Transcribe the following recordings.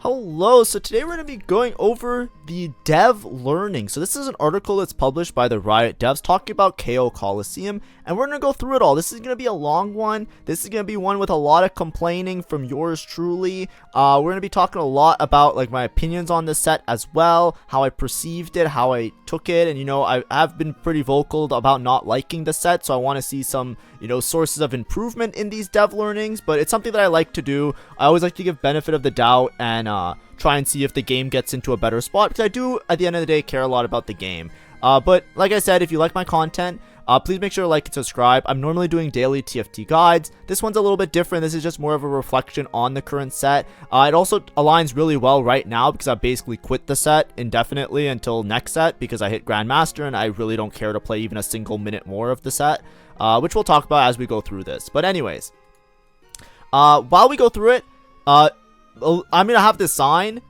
Hello, so today we're going to be going over the dev learning. So this is an article that's published by the Riot devs talking about KO Coliseum, and we're going to go through it all. This is going to be a long one. This is going to be one with a lot of complaining from yours truly. We're going to be talking a lot about like my opinions on this set as well, how I perceived it, how I took it, and I have been pretty vocal about not liking the set, so I want to see some sources of improvement in these dev learnings, but it's something that I like to do. I always like to give benefit of the doubt and try and see if the game gets into a better spot, because I do at the end of the day care a lot about the game. But like I said, if you like my content, please make sure to like and subscribe. I'm normally doing daily TFT guides. This one's a little bit different. This is just more of a reflection on the current set. It also aligns really well right now because I basically quit the set indefinitely until next set because I hit Grandmaster and I really don't care to play even a single minute more of the set, which we'll talk about as we go through this. But anyways, while we go through it, I'm going to have this sign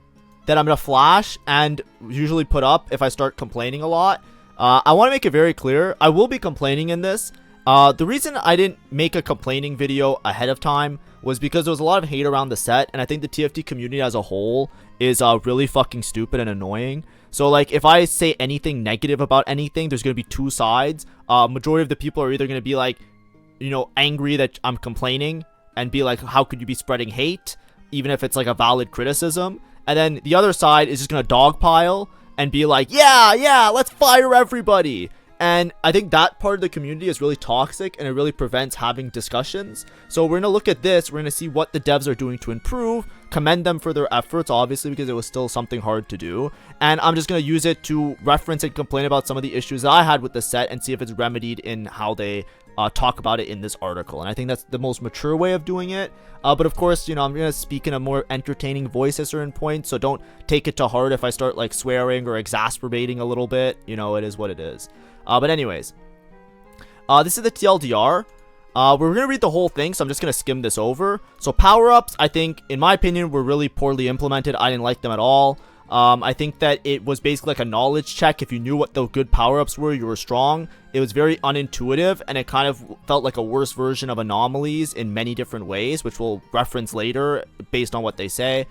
that I'm going to flash and usually put up if I start complaining a lot. I want to make it very clear, I will be complaining in this. The reason I didn't make a complaining video ahead of time was because there was a lot of hate around the set, and I think the TFT community as a whole is really fucking stupid and annoying. So like if I say anything negative about anything, there's going to be two sides. Majority of the people are either going to be like, angry that I'm complaining and be like, how could you be spreading hate, even if it's like a valid criticism? And then the other side is just going to dogpile and be like, yeah, let's fire everybody. And I think that part of the community is really toxic and it really prevents having discussions. So we're going to look at this. We're going to see what the devs are doing to improve, commend them for their efforts, obviously, because it was still something hard to do. And I'm just going to use it to reference and complain about some of the issues that I had with the set and see if it's remedied in how they talk about it in this article. And I think that's the most mature way of doing it. But of course, I'm going to speak in a more entertaining voice at certain points, so don't take it to heart if I start like swearing or exacerbating a little bit. It is what it is. But anyways, this is the TLDR. We're going to read the whole thing, so I'm just going to skim this over. So power-ups, I think, in my opinion, were really poorly implemented. I didn't like them at all. I think that it was basically like a knowledge check. If you knew what the good power-ups were, you were strong. It was very unintuitive, and it kind of felt like a worse version of anomalies in many different ways, which we'll reference later based on what they say.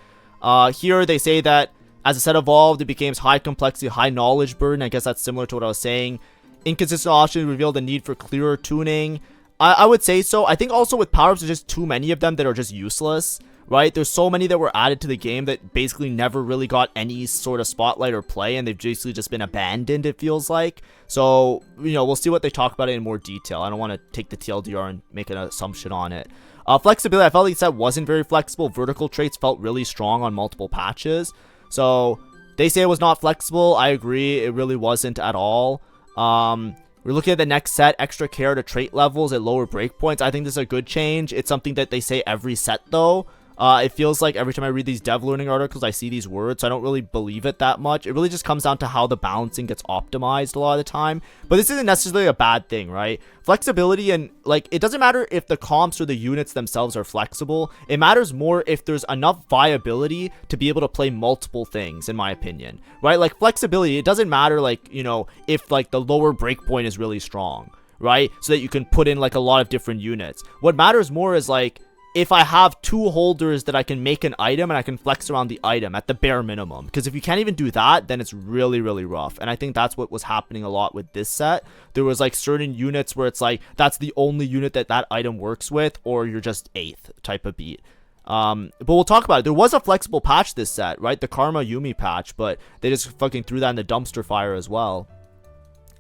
Here they say that as the set evolved, it became high complexity, high knowledge burden. I guess that's similar to what I was saying. Inconsistent options revealed the need for clearer tuning. I would say so. I think also with power-ups, there's just too many of them that are just useless, right? There's so many that were added to the game that basically never really got any sort of spotlight or play, and they've basically just been abandoned, it feels like. So, we'll see what they talk about it in more detail. I don't want to take the TLDR and make an assumption on it. Flexibility, I felt like the set wasn't very flexible. Vertical traits felt really strong on multiple patches. So, they say it was not flexible. I agree. It really wasn't at all. We're looking at the next set, extra care to trait levels at lower breakpoints. I think this is a good change. It's something that they say every set, though. It feels like every time I read these dev learning articles, I see these words, so I don't really believe it that much. It really just comes down to how the balancing gets optimized a lot of the time. But this isn't necessarily a bad thing, right? Flexibility, and like, it doesn't matter if the comps or the units themselves are flexible. It matters more if there's enough viability to be able to play multiple things, in my opinion, right? Like flexibility, it doesn't matter like, if like the lower breakpoint is really strong, right? So that you can put in like a lot of different units. What matters more is like, if I have two holders that I can make an item and I can flex around the item at the bare minimum. Because if you can't even do that, then it's really, really rough. And I think that's what was happening a lot with this set. There was like certain units where it's like, that's the only unit that that item works with, or you're just 8th type of beat. But we'll talk about it. There was a flexible patch this set, right? The Karma Yumi patch, but they just fucking threw that in the dumpster fire as well.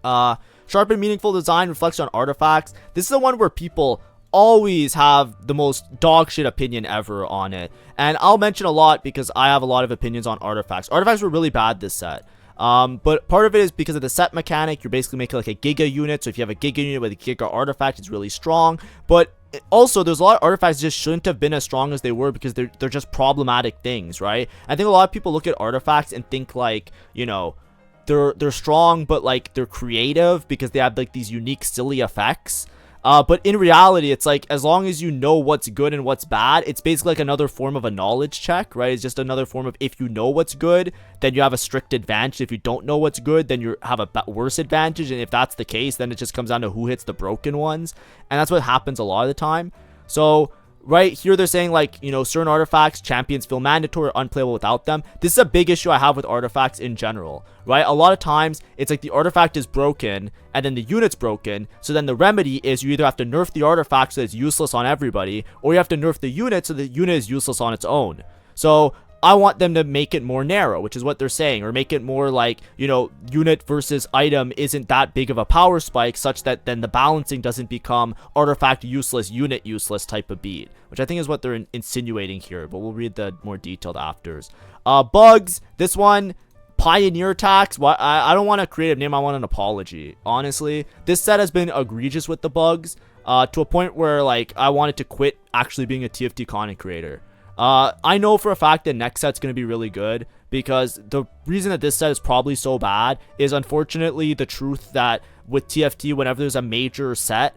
Sharp and meaningful design reflects on artifacts. This is the one where people always have the most dog shit opinion ever on it, and I'll mention a lot because I have a lot of opinions on artifacts. Artifacts were really bad this set, but part of it is because of the set mechanic. You're basically making like a giga unit, so if you have a giga unit with a giga artifact, it's really strong. But also there's a lot of artifacts that just shouldn't have been as strong as they were because they're just problematic things, right? I think a lot of people look at artifacts and think like, they're strong, but like they're creative because they have like these unique silly effects. But in reality, it's like, as long as you know what's good and what's bad, it's basically like another form of a knowledge check, right? It's just another form of, if you know what's good, then you have a strict advantage. If you don't know what's good, then you have a worse advantage. And if that's the case, then it just comes down to who hits the broken ones. And that's what happens a lot of the time. So right here they're saying like, you know, certain artifacts champions feel mandatory or unplayable without them. This is a big issue I have with artifacts in general, right? A lot of times it's like the artifact is broken and then the unit's broken, so then the remedy is you either have to nerf the artifact so it's useless on everybody, or you have to nerf the unit so the unit is useless on its own. So I want them to make it more narrow, which is what they're saying, or make it more like, you know, unit versus item isn't that big of a power spike, such that then the balancing doesn't become artifact useless, unit useless type of beat, which I think is what they're insinuating here, but we'll read the more detailed afters. Bugs, this one, Pioneer attacks. I don't want a creative name, I want an apology. Honestly, this set has been egregious with the bugs, to a point where like I wanted to quit actually being a TFT content creator. I know for a fact that next set's going to be really good, because the reason that this set is probably so bad is unfortunately the truth that with TFT, whenever there's a major set,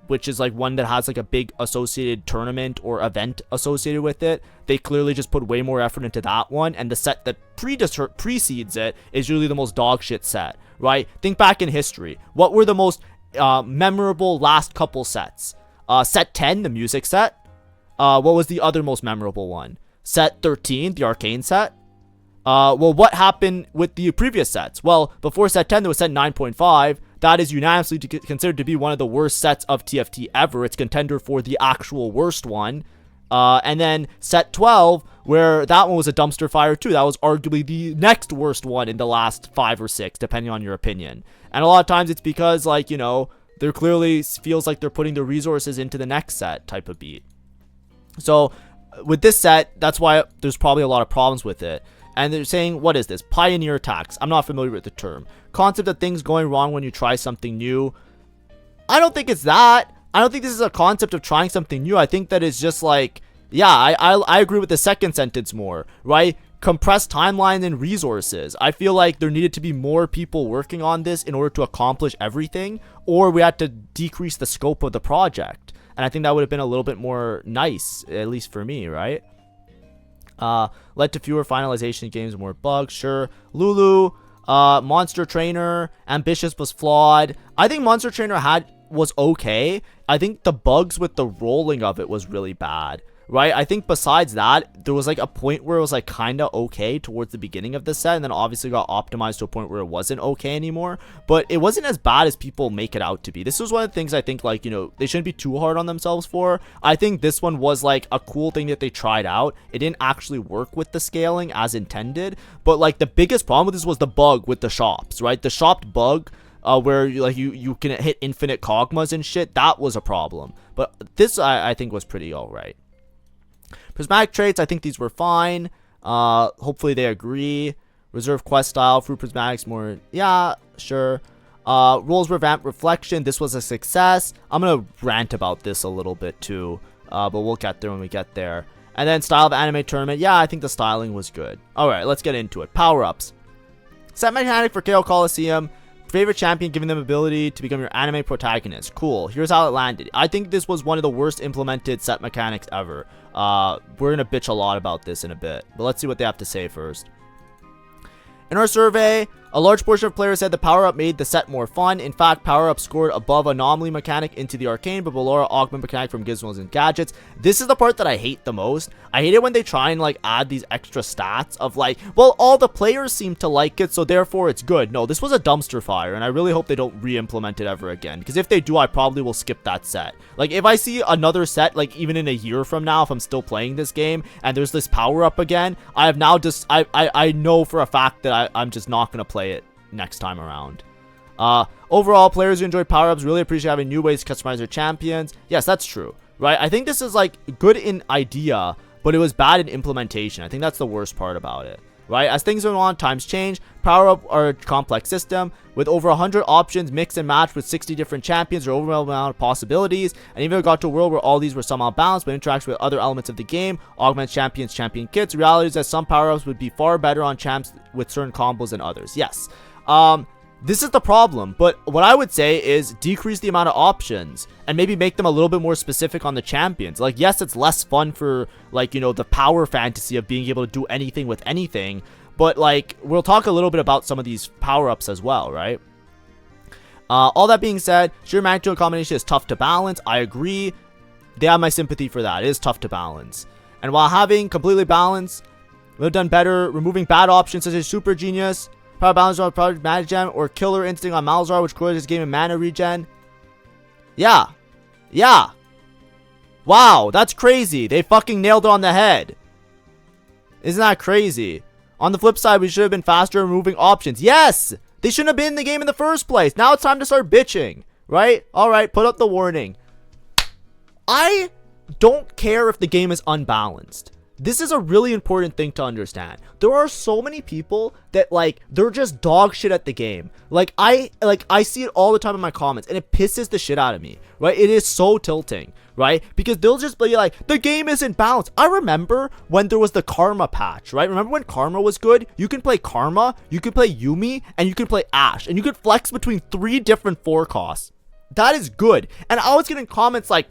which is like one that has like a big associated tournament or event associated with it, they clearly just put way more effort into that one, and the set that precedes it is usually the most dog shit set, right? Think back in history. What were the most memorable last couple sets? Set 10, the music set. What was the other most memorable one? Set 13, the arcane set. Well, what happened with the previous sets? Well, before set 10, there was set 9.5. That is unanimously considered to be one of the worst sets of TFT ever. It's contender for the actual worst one. And then set 12, where that one was a dumpster fire too. That was arguably the next worst one in the last 5 or 6, depending on your opinion. And a lot of times it's because, like, you know, there clearly feels like they're putting the resources into the next set type of beat. So with this set, that's why there's probably a lot of problems with it. And they're saying, what is this? Pioneer attacks. I'm not familiar with the term. Concept of things going wrong when you try something new. I don't think it's that. I don't think this is a concept of trying something new. I think that it's just like, yeah, I agree with the second sentence more, right? Compressed timeline and resources. I feel like there needed to be more people working on this in order to accomplish everything, or we had to decrease the scope of the project. And I think that would have been a little bit more nice, at least for me, right? Led to fewer finalization games and more bugs. Sure. Lulu, Monster Trainer, Ambitious was flawed. I think Monster Trainer was okay. I think the bugs with the rolling of it was really bad. Right, I think besides that, there was like a point where it was like kind of okay towards the beginning of the set, and then obviously got optimized to a point where it wasn't okay anymore, but it wasn't as bad as people make it out to be. This was one of the things I think, like, you know, they shouldn't be too hard on themselves for. I think this one was like a cool thing that they tried out. It didn't actually work with the scaling as intended, but like the biggest problem with this was the bug with the shops, right? The shopped bug, where you can hit infinite kogmas and shit, that was a problem. But this I think was pretty alright. Prismatic traits, I think these were fine. Hopefully they agree. Reserve quest style, fruit prismatics more, yeah, sure. Rules revamp reflection, this was a success. I'm gonna rant about this a little bit too, but we'll get there when we get there. And then style of anime tournament, yeah, I think the styling was good. Alright, let's get into it. Power-ups. Set mechanic for KO Coliseum. Favorite champion giving them ability to become your anime protagonist. Cool. Here's how it landed. I think this was one of the worst implemented set mechanics ever. We're gonna bitch a lot about this in a bit, but let's see what they have to say first. In our survey, a large portion of players said the power-up made the set more fun. In fact, power-up scored above anomaly mechanic into the arcane, but below our augment mechanic from gizmos and gadgets. This is the part that I hate the most. I hate it when they try and like add these extra stats of like, well, all the players seem to like it, so therefore it's good. No, this was a dumpster fire, and I really hope they don't re-implement it ever again, because if they do, I probably will skip that set. Like, if I see another set, like even in a year from now, if I'm still playing this game and there's this power-up again, I have now just, I know for a fact that I'm just not gonna play it next time around. Overall, players who enjoy power-ups really appreciate having new ways to customize their champions. Yes, that's true, right? I think this is like good in idea, but it was bad in implementation. I think that's the worst part about it, right? As things go on, times change. Power-up are a complex system with over 100 options, mix and match with 60 different champions, or overwhelming amount of possibilities. And even if it got to a world where all these were somehow balanced but interacts with other elements of the game, augment champions, champion kits, reality is that some power-ups would be far better on champs with certain combos than others. Yes. This is the problem, but what I would say is decrease the amount of options and maybe make them a little bit more specific on the champions. Like, yes, it's less fun for, like, you know, the power fantasy of being able to do anything with anything, but like, we'll talk a little bit about some of these power-ups as well, right? All that being said, sheer magnitude combination is tough to balance. I agree. they have my sympathy for that. It is tough to balance. And while having completely balanced, would have done better removing bad options such as Super Genius, Power Balance on Project Mana Gem, or Killer Instinct on Malzar, which causes his game in mana regen. Yeah. Yeah. Wow, that's crazy. They fucking nailed it on the head. Isn't that crazy? On the flip side, we should have been faster at removing options. Yes! They shouldn't have been in the game in the first place. Now it's time to start bitching. Right? Alright, put up the warning. I don't care if the game is unbalanced. This is a really important thing to understand. There are so many people that, like, they're just dog shit at the game. Like I see it all the time in my comments, and it pisses the shit out of me, right? It is so tilting, right? Because they'll just be like, the game isn't balanced. I remember when there was the Karma patch, right? Remember when Karma was good? You can play Karma, you can play Yuumi, and you can play Ashe, and you could flex between 3 different 4 costs. That is good. And I was getting comments like,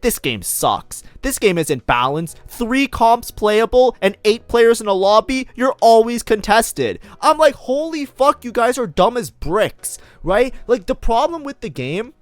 this game sucks. This game isn't balanced. 3 comps playable and 8 players in a lobby. You're always contested. I'm like, holy fuck, you guys are dumb as bricks, right? Like, the problem with the game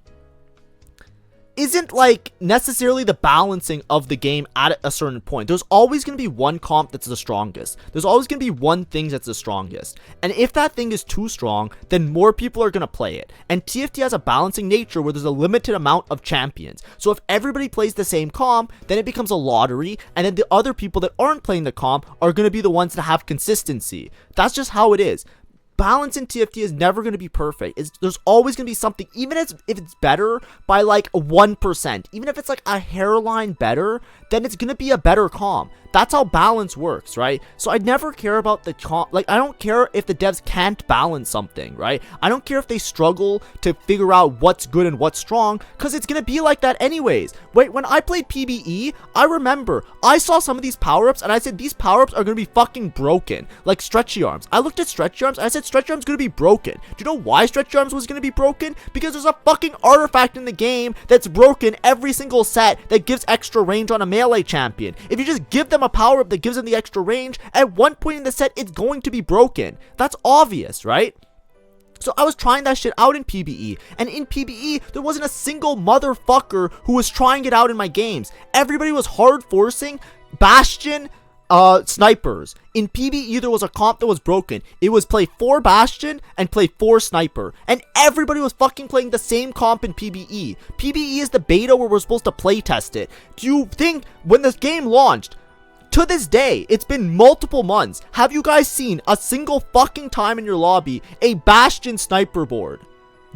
isn't like necessarily the balancing of the game at a certain point. There's always going to be one comp that's the strongest. There's always going to be one thing that's the strongest. And if that thing is too strong, then more people are going to play it. And TFT has a balancing nature where there's a limited amount of champions. So if everybody plays the same comp, then it becomes a lottery. And then the other people that aren't playing the comp are going to be the ones that have consistency. That's just how it is. Balance in TFT is never going to be perfect. There's always going to be something, even if it's better by like 1%, even if it's like a hairline better, then it's going to be a better comp. That's how balance works, right? So I never care about the comp. Like, I don't care if the devs can't balance something, right? I don't care if they struggle to figure out what's good and what's strong, because it's going to be like that anyways. Wait, when I played PvE, I remember I saw some of these power-ups and I said, these power-ups are going to be fucking broken. Like stretchy arms. I looked at stretchy arms and I said, stretchy arms going to be broken. Do you know why stretchy arms was going to be broken? Because there's a fucking artifact in the game that's broken every single set that gives extra range on a melee champion. If you just give them a power-up that gives them the extra range, at one point in the set, it's going to be broken. That's obvious, right? So I was trying that shit out in PvE, and in PvE, there wasn't a single motherfucker who was trying it out in my games. Everybody was hard forcing Bastion snipers. In PvE, there was a comp that was broken. It was play 4 Bastion and play 4 Sniper. And everybody was fucking playing the same comp in PvE. PvE is the beta where we're supposed to play test it. Do you think when this game launched, to this day, it's been multiple months, have you guys seen a single fucking time in your lobby a Bastion sniper board?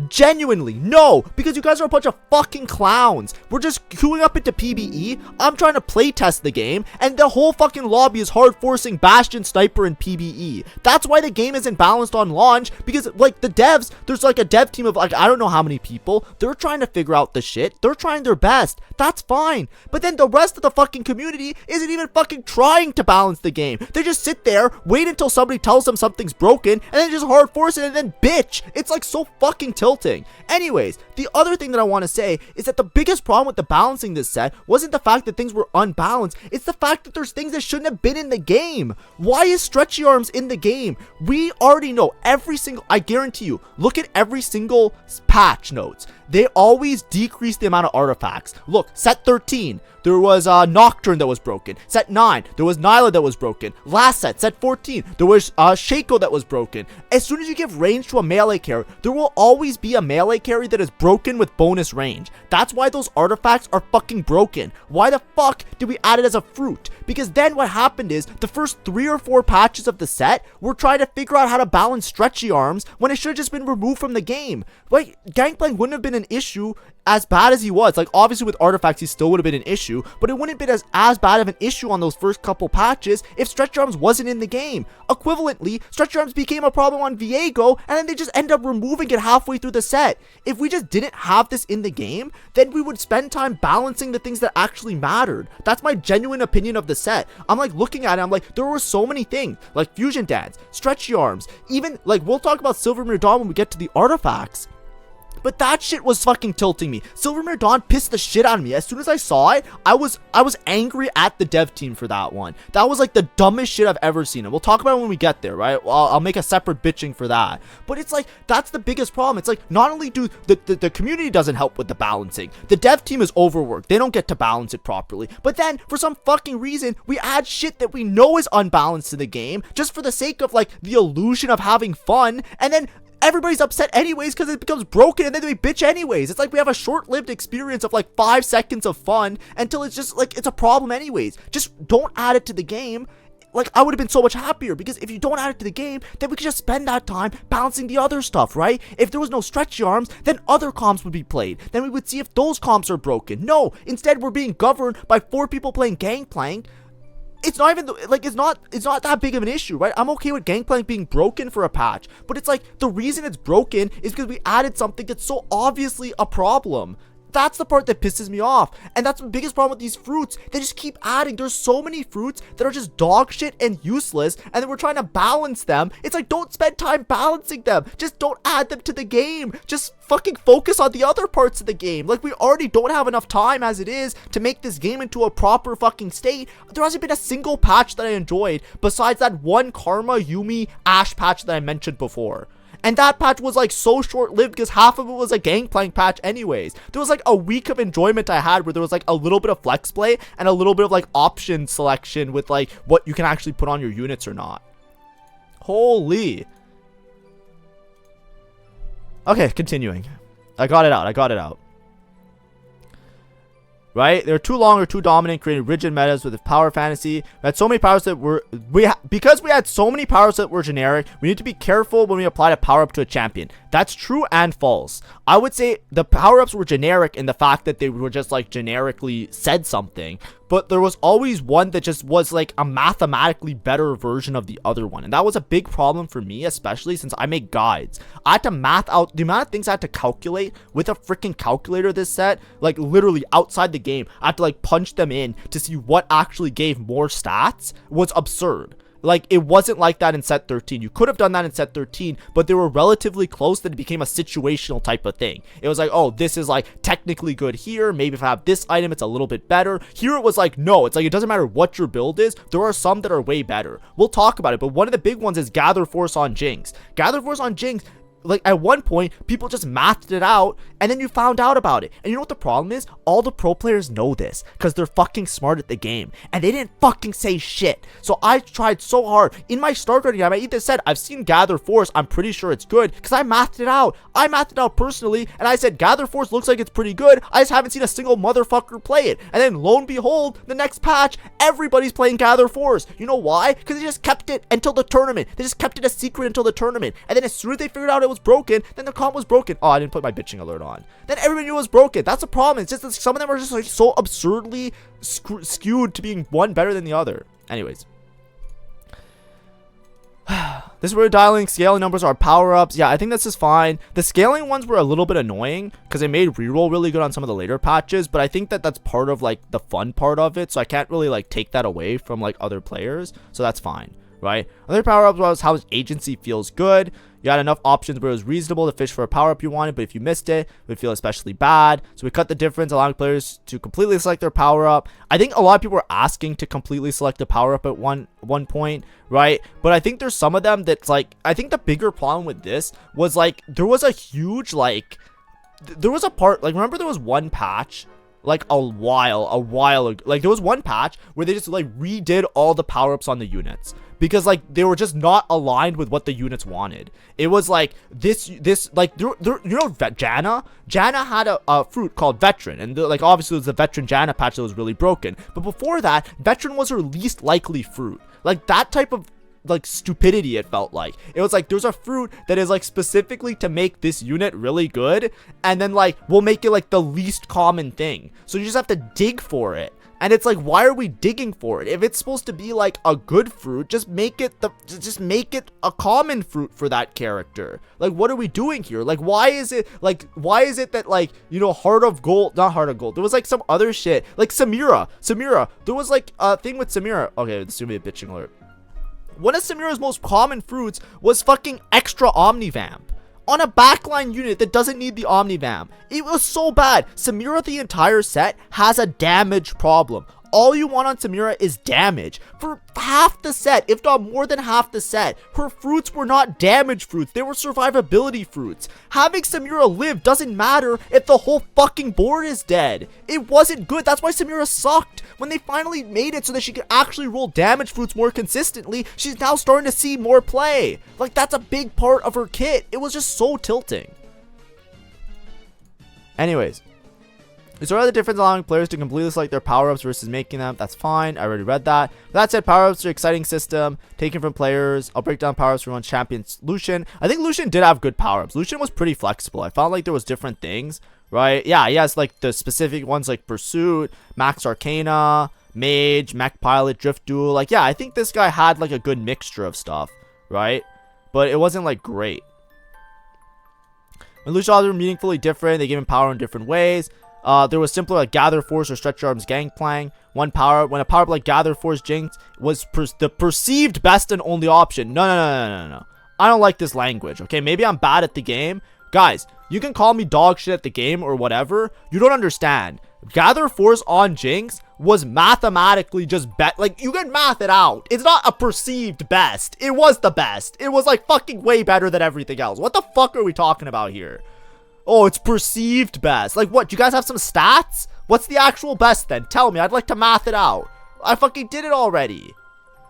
Genuinely, no, because you guys are a bunch of fucking clowns. We're just queuing up into PvE. I'm trying to play test the game, and the whole fucking lobby is hard forcing Bastion Sniper in PvE. That's why the game isn't balanced on launch, because like the devs, there's like a dev team of like I don't know how many people. They're trying to figure out the shit. They're trying their best. That's fine. But then the rest of the fucking community isn't even fucking trying to balance the game. They just sit there, wait until somebody tells them something's broken, and then just hard force it and then bitch. It's like so fucking tilting. Anyways, the other thing that I want to say is that the biggest problem with the balancing this set wasn't the fact that things were unbalanced. It's the fact that there's things that shouldn't have been in the game. Why is stretchy arms in the game? We already know every single, I guarantee you, look at every single patch notes. They always decrease the amount of artifacts. Look, set 13, there was Nocturne that was broken. Set 9, there was Nyla that was broken. Last set 14, there was Shaco that was broken. As soon as you give range to a melee carry, there will always be a melee carry that is broken with bonus range. That's why those artifacts are fucking broken. Why the fuck did we add it as a fruit? Because then what happened is, the first 3 or 4 patches of the set, we're trying to figure out how to balance stretchy arms when it should have just been removed from the game. Like, Gangplank wouldn't have been an issue as bad as he was. Like, obviously with artifacts he still would have been an issue, but it wouldn't have been as bad of an issue on those first couple patches if stretch arms wasn't in the game. Equivalently, stretch arms became a problem on Viego, and then they just end up removing it halfway through the set. If we just didn't have this in the game, then we would spend time balancing the things that actually mattered. That's my genuine opinion of the set. I'm like looking at it, I'm like, there were so many things, like fusion dance, stretchy arms, even like we'll talk about Silver Mirror Dawn when we get to the artifacts. But that shit was fucking tilting me. Silvermere Dawn pissed the shit out of me. As soon as I saw it, I was angry at the dev team for that one. That was like the dumbest shit I've ever seen. And we'll talk about it when we get there, right? I'll make a separate bitching for that. But it's like, that's the biggest problem. It's like, not only do the community doesn't help with the balancing, the dev team is overworked. They don't get to balance it properly. But then, for some fucking reason, we add shit that we know is unbalanced in the game, just for the sake of like the illusion of having fun, and then everybody's upset anyways because it becomes broken, and then we bitch anyways. It's like we have a short-lived experience of like 5 seconds of fun until it's just like it's a problem anyways. Just don't add it to the game. Like, I would have been so much happier, because if you don't add it to the game, then we could just spend that time balancing the other stuff, right? If there was no stretchy arms, then other comps would be played. Then we would see if those comps are broken. No, instead we're being governed by 4 people playing Gangplank. It's not even, like, it's not that big of an issue, right? I'm okay with Gangplank being broken for a patch, but it's like, the reason it's broken is because we added something that's so obviously a problem. That's the part that pisses me off, and that's the biggest problem with these fruits. They just keep adding. There's so many fruits that are just dog shit and useless, and then we're trying to balance them. It's like, don't spend time balancing them. Just don't add them to the game. Just fucking focus on the other parts of the game. Like, we already don't have enough time as it is to make this game into a proper fucking state. There hasn't been a single patch that I enjoyed besides that one Karma, Yumi, Ash patch that I mentioned before. And that patch was like so short-lived because half of it was a Gangplank patch anyways. There was like a week of enjoyment I had where there was like a little bit of flex play and a little bit of like option selection with like what you can actually put on your units or not. Holy. Okay, continuing. I got it out. Right? They're too long or too dominant, creating rigid metas with power fantasy. We had so many powers that were because we had so many powers that were generic, we need to be careful when we apply a power up to a champion. That's true and false. I would say the power-ups were generic in the fact that they were just like generically said something, but there was always one that just was like a mathematically better version of the other one. And that was a big problem for me, especially since I make guides. I had to math out the amount of things I had to calculate with a freaking calculator this set, like literally outside the game. I had to like punch them in to see what actually gave more stats. Was absurd. Like, it wasn't like that in set 13. You could have done that in set 13, but they were relatively close that it became a situational type of thing. It was like, oh, this is like technically good here. Maybe if I have this item, it's a little bit better. Here it was like, no, it's like, it doesn't matter what your build is. There are some that are way better. We'll talk about it, but one of the big ones is Gather Force on Jinx. Gather Force on Jinx, like, at one point, people just mathed it out, and then you found out about it. And you know what the problem is? All the pro players know this, because they're fucking smart at the game, and they didn't fucking say shit. So I tried so hard. In my StarCraft game, I either said, I've seen Gather Force, I'm pretty sure it's good, because I mathed it out. I mathed it out personally, and I said, Gather Force looks like it's pretty good, I just haven't seen a single motherfucker play it. And then, lo and behold, the next patch, everybody's playing Gather Force. You know why? Because they just kept it until the tournament. They just kept it a secret until the tournament, and then as soon as they figured out it was broken, then the comp was broken. Oh, I didn't put my bitching alert on. Then everybody knew it was broken. That's the problem. It's just that some of them are just like so absurdly skewed to being one better than the other. Anyways. This is where dialing scaling numbers are power-ups. Yeah, I think this is fine. The scaling ones were a little bit annoying because they made reroll really good on some of the later patches, but I think that that's part of like the fun part of it, so I can't really like take that away from like other players, so that's fine. Right? Other power-ups was how agency feels good. You had enough options where it was reasonable to fish for a power-up you wanted, but if you missed it, it would feel especially bad. So we cut the difference, allowing players to completely select their power-up. I think a lot of people were asking to completely select the power-up at one point, right? But I think there's some of them that's like, I think the bigger problem with this was like, there was a huge like, there was a part, like remember there was one patch like a while ago, like there was one patch where they just like redid all the power-ups on the units because like they were just not aligned with what the units wanted. It was like this like you know Janna had a fruit called Veteran, and like obviously it was the Veteran Janna patch that was really broken, but before that Veteran was her least likely fruit. Like that type of like stupidity, it felt like. It was like there's a fruit that is like specifically to make this unit really good, and then like we'll make it like the least common thing, so you just have to dig for it. And it's like, why are we digging for it? If it's supposed to be like a good fruit, just make it a common fruit for that character. Like, what are we doing here? Like, why is it that like, you know, Heart of Gold, not Heart of Gold, there was like some other shit, like Samira, there was like a thing with Samira. Okay, this is gonna be a bitching alert. One of Samira's most common fruits was fucking extra Omnivamp. on a backline unit that doesn't need the Omnivamp. It was so bad. Samira the entire set has a damage problem. All you want on Samira is damage. For half the set, if not more than half the set, her fruits were not damage fruits. They were survivability fruits. Having Samira live doesn't matter if the whole fucking board is dead. It wasn't good. That's why Samira sucked. When they finally made it so that she could actually roll damage fruits more consistently, she's now starting to see more play. Like, that's a big part of her kit. It was just so tilting. Anyways. We saw the difference allowing players to completely select their power-ups versus making them. That's fine. I already read that. That said, power-ups are an exciting system taken from players. I'll break down power-ups for one champion, Lucian. I think Lucian did have good power-ups. Lucian was pretty flexible. I found like there was different things, right? Yeah, he has like the specific ones like Pursuit, Max Arcana, Mage, Mech Pilot, Drift Duel. Like, yeah, I think this guy had like a good mixture of stuff, right? But it wasn't like great. When Lucian were meaningfully different, they gave him power in different ways. There was simpler like Gather Force or Stretch Arms Gangplank. When a power up like Gather Force Jinx was the perceived best and only option. No. I don't like this language, okay? Maybe I'm bad at the game. Guys, you can call me dog shit at the game or whatever. You don't understand. Gather Force on Jinx was mathematically just like, you can math it out. It's not a perceived best. It was the best. It was like fucking way better than everything else. What the fuck are we talking about here? Oh, it's perceived best. Like, what? Do you guys have some stats? What's the actual best then? Tell me. I'd like to math it out. I fucking did it already.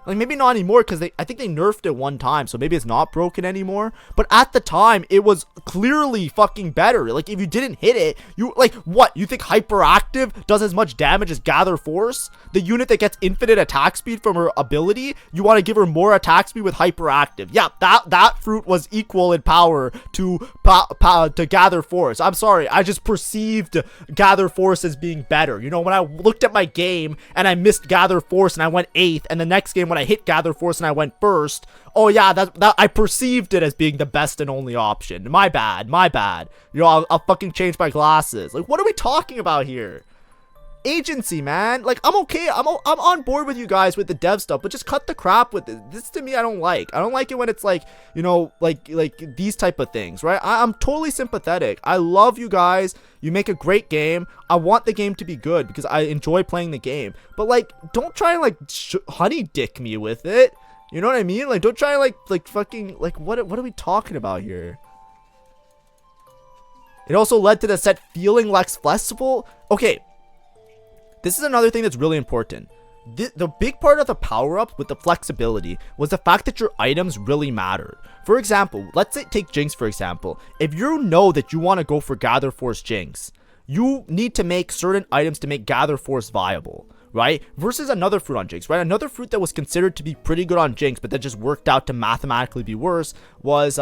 Like, maybe not anymore because I think they nerfed it one time. So maybe it's not broken anymore. But at the time, it was clearly fucking better. Like, if you didn't hit it, like, what? You think Hyperactive does as much damage as Gather Force? The unit that gets infinite attack speed from her ability, you want to give her more attack speed with Hyperactive. Yeah, that fruit was equal in power to Gather Force. I'm sorry. I just perceived Gather Force as being better. You know, when I looked at my game and I missed Gather Force and I went 8th, and the next game when I hit Gather Force and I went 1st, oh yeah, that I perceived it as being the best and only option. My bad. You know, I'll fucking change my glasses. Like, what are we talking about here? Agency, man. Like, I'm okay. I'm on board with you guys with the dev stuff, but just cut the crap with it. This to me, I don't like. I don't like it when it's like, you know, like these type of things, right? I'm totally sympathetic. I love you guys. You make a great game. I want the game to be good because I enjoy playing the game. But like, don't try and like honey dick me with it. You know what I mean? Like, don't try and like fucking like what are we talking about here? It also led to the set feeling less flexible. Okay. This is another thing that's really important. The big part of the power-up with the flexibility was the fact that your items really mattered. For example, let's say take Jinx for example. If you know that you want to go for Gather Force Jinx, you need to make certain items to make Gather Force viable, right? Versus another fruit on Jinx, right? Another fruit that was considered to be pretty good on Jinx, but that just worked out to mathematically be worse was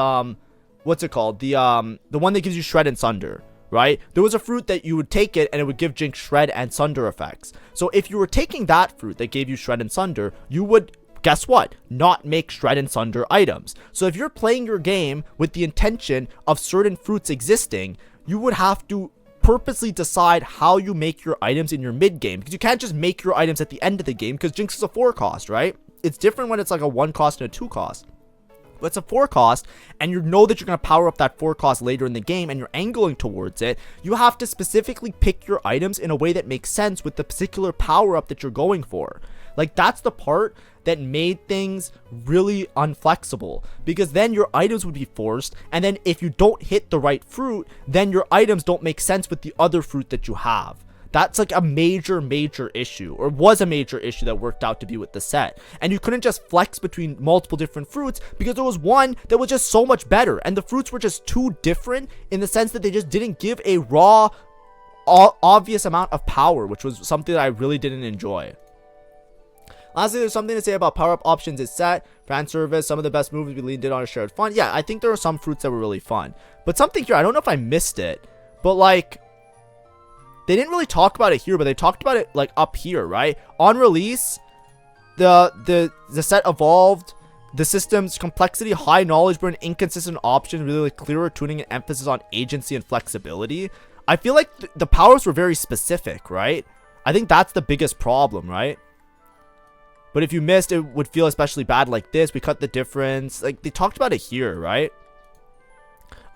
what's it called? The one that gives you Shred and Sunder. Right? There was a fruit that you would take it and it would give Jinx Shred and Sunder effects. So if you were taking that fruit that gave you Shred and Sunder, you would, guess what? Not make Shred and Sunder items. So if you're playing your game with the intention of certain fruits existing, you would have to purposely decide how you make your items in your mid game, because you can't just make your items at the end of the game because Jinx is a 4 cost, right? It's different when it's like a 1 cost and a 2 cost. But it's a 4 cost, and you know that you're going to power up that 4 cost later in the game, and you're angling towards it. You have to specifically pick your items in a way that makes sense with the particular power up that you're going for. Like, that's the part that made things really unflexible, because then your items would be forced, and then if you don't hit the right fruit, then your items don't make sense with the other fruit that you have. That's like a major issue, or was a major issue that worked out to be with the set. And you couldn't just flex between multiple different fruits because there was one that was just so much better. And the fruits were just too different in the sense that they just didn't give a raw, obvious amount of power, which was something that I really didn't enjoy. Lastly, there's something to say about power-up options is set, fan service, some of the best moves we leaned in on a shared fun. Yeah, I think there are some fruits that were really fun. But something here, I don't know if I missed it, but like, they didn't really talk about it here, but they talked about it like up here, right? On release, the set evolved, the system's complexity, high knowledge, but an inconsistent option, really like clearer tuning and emphasis on agency and flexibility. I feel like the powers were very specific, right? I think that's the biggest problem, right? But if you missed, it would feel especially bad like this. We cut the difference. Like, they talked about it here, right?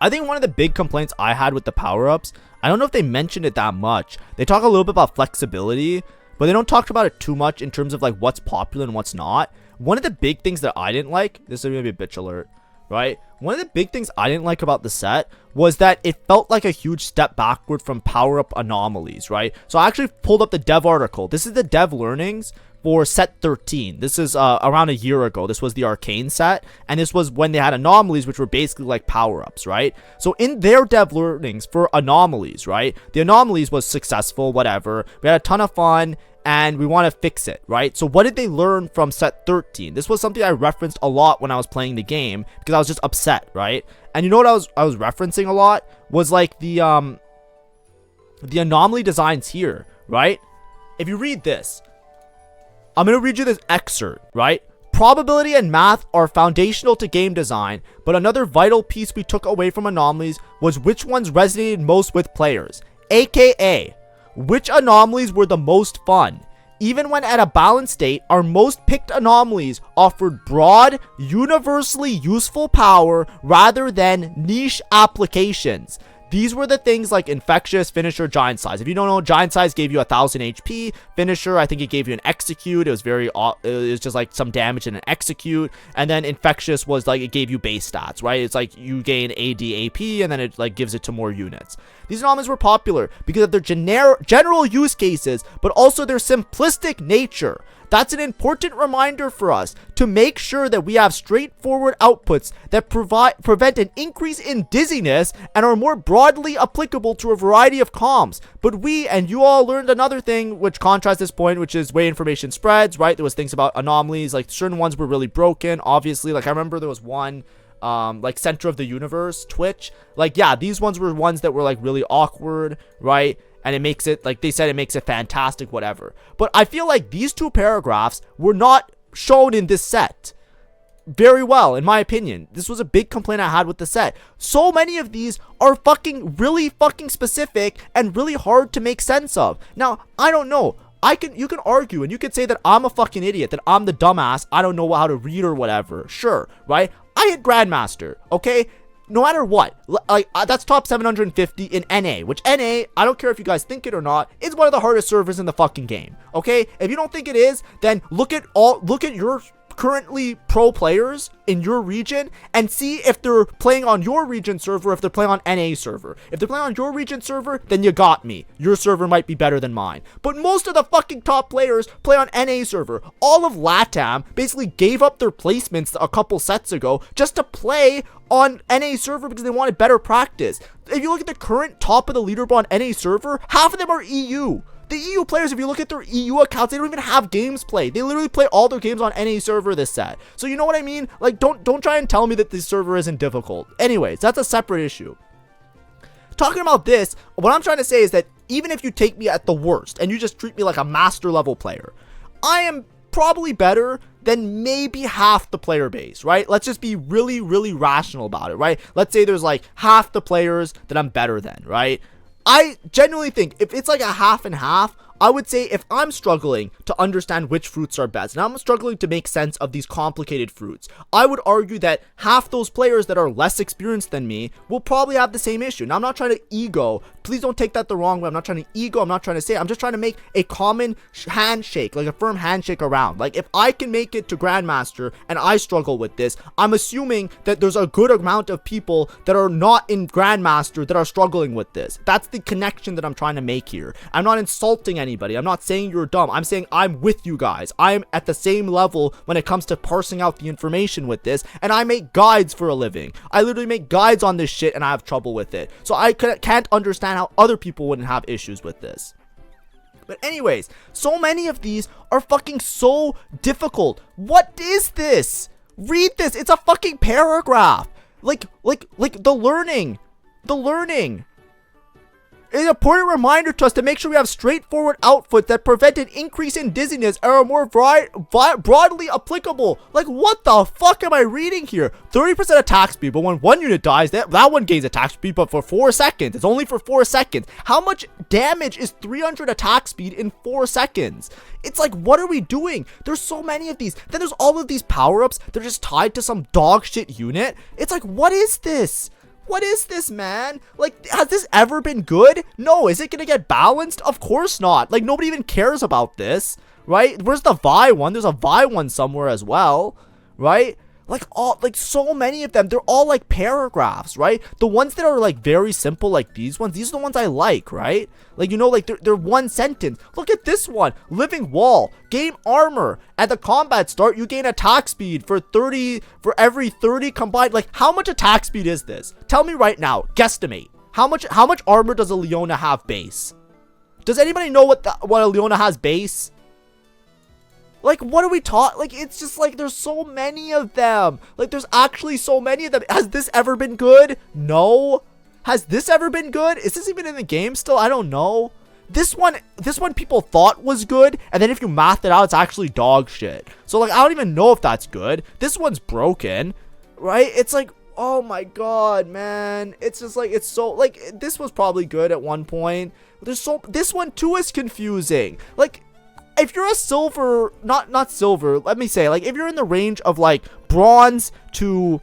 I think one of the big complaints I had with the power-ups, I don't know if they mentioned it that much. They talk a little bit about flexibility, but they don't talk about it too much in terms of like what's popular and what's not. One of the big things that I didn't like, this is gonna be a bitch alert, right? One of the big things I didn't like about the set was that it felt like a huge step backward from power-up anomalies, right? So I actually pulled up the dev article. This is the dev learnings for set 13. This is around a year ago. This was the arcane set, and this was when they had anomalies, which were basically like power-ups, right? So in their dev learnings for anomalies, right, the anomalies was successful, whatever, we had a ton of fun, and we want to fix it, right? So what did they learn from set 13? This was something I referenced a lot when I was playing the game because I was just upset, right? And you know what I was referencing a lot was like the anomaly designs here, right? If you read this, I'm going to read you this excerpt, right? Probability and math are foundational to game design, but another vital piece we took away from anomalies was which ones resonated most with players, aka which anomalies were the most fun. Even when at a balanced state, our most picked anomalies offered broad, universally useful power rather than niche applications. These were the things like Infectious, Finisher, Giant Size. If you don't know, Giant Size gave you 1000 HP. Finisher, I think it gave you an Execute. It was just like some damage and an Execute. And then Infectious was like, it gave you base stats, right? It's like you gain AD, AP, and then it like gives it to more units. These anomalies were popular because of their general use cases, but also their simplistic nature. That's an important reminder for us to make sure that we have straightforward outputs that prevent an increase in dizziness and are more broadly applicable to a variety of comms. But we and you all learned another thing which contrasts this point, which is way information spreads, right? There was things about anomalies, like certain ones were really broken, obviously. Like I remember there was one like Center of the Universe, Twitch. Like, yeah, these ones were ones that were like really awkward, right? And it makes it, like they said, it makes it fantastic, whatever. But I feel like these two paragraphs were not shown in this set very well, in my opinion. This was a big complaint I had with the set. So many of these are really fucking specific and really hard to make sense of. Now, I don't know. You can argue and you could say that I'm a fucking idiot, that I'm the dumbass, I don't know how to read or whatever. Sure, right? I hit Grandmaster, okay? No matter what, like that's top 750 in NA, which NA, I don't care if you guys think it or not, is one of the hardest servers in the fucking game. Okay, if you don't think it is, then look at your currently pro players in your region and see if they're playing on your region server, if they're playing on NA server. If they're playing on your region server, then you got me. Your server might be better than mine. But most of the fucking top players play on NA server. All of LATAM basically gave up their placements a couple sets ago just to play on NA server because they wanted better practice. If you look at the current top of the leaderboard on NA server, half of them are EU. The EU players, if you look at their EU accounts, they don't even have games played. They literally play all their games on NA server this set. So you know what I mean? Like, don't try and tell me that this server isn't difficult. Anyways, that's a separate issue. Talking about this, what I'm trying to say is that even if you take me at the worst and you just treat me like a master level player, I am probably better than maybe half the player base, right? Let's just be really, really rational about it, right? Let's say there's like half the players that I'm better than, right? I genuinely think if it's like a half and half, I would say if I'm struggling to understand which fruits are best, and I'm struggling to make sense of these complicated fruits, I would argue that half those players that are less experienced than me will probably have the same issue. Now, I'm not trying to ego. Please don't take that the wrong way. I'm not trying to ego. I'm not trying to say. I'm just trying to make a common handshake, like a firm handshake around. Like, if I can make it to Grandmaster and I struggle with this, I'm assuming that there's a good amount of people that are not in Grandmaster that are struggling with this. That's the connection that I'm trying to make here. I'm not insulting anybody. I'm not saying you're dumb. I'm saying I'm with you guys. I'm at the same level when it comes to parsing out the information with this, and I make guides for a living. I literally make guides on this shit and I have trouble with it. So I can't understand how other people wouldn't have issues with this. But anyways, so many of these are fucking so difficult. What is this? Read this. It's a fucking paragraph. Like the learning. It's an important reminder to us to make sure we have straightforward outputs that prevent an increase in dizziness and are more broadly applicable. Like, what the fuck am I reading here? 30% attack speed, but when one unit dies, that one gains attack speed, but for 4 seconds. It's only for 4 seconds. How much damage is 300 attack speed in 4 seconds? It's like, what are we doing? There's so many of these. Then there's all of these power-ups. They're just tied to some dog shit unit. It's like, what is this? what is this, man? Like, has this ever been good? No. Is it gonna get balanced? Of course not. Like, nobody even cares about this, right? Where's the Vi one? There's a Vi one somewhere as well, right? Like, so many of them, they're all like paragraphs, right? The ones that are like very simple, like these ones, these are the ones I like, right? Like, you know, like they're one sentence. Look at this one. Living wall, gain armor. At the combat start, you gain attack speed for every 30 combined. Like, how much attack speed is this? Tell me right now, guesstimate. How much armor does a Leona have base? Does anybody know what a Leona has base? Like, what are we taught? Like, it's just like, there's so many of them. Like, there's actually so many of them. Has this ever been good? No. Has this ever been good? Is this even in the game still? I don't know. This one people thought was good, and then if you math it out, it's actually dog shit. So, like, I don't even know if that's good. This one's broken, right? It's like, oh my god, man. It's just like, it's so, like, this was probably good at one point. This one too is confusing. Like, if you're a silver, not silver, let me say, like, if you're in the range of like bronze to,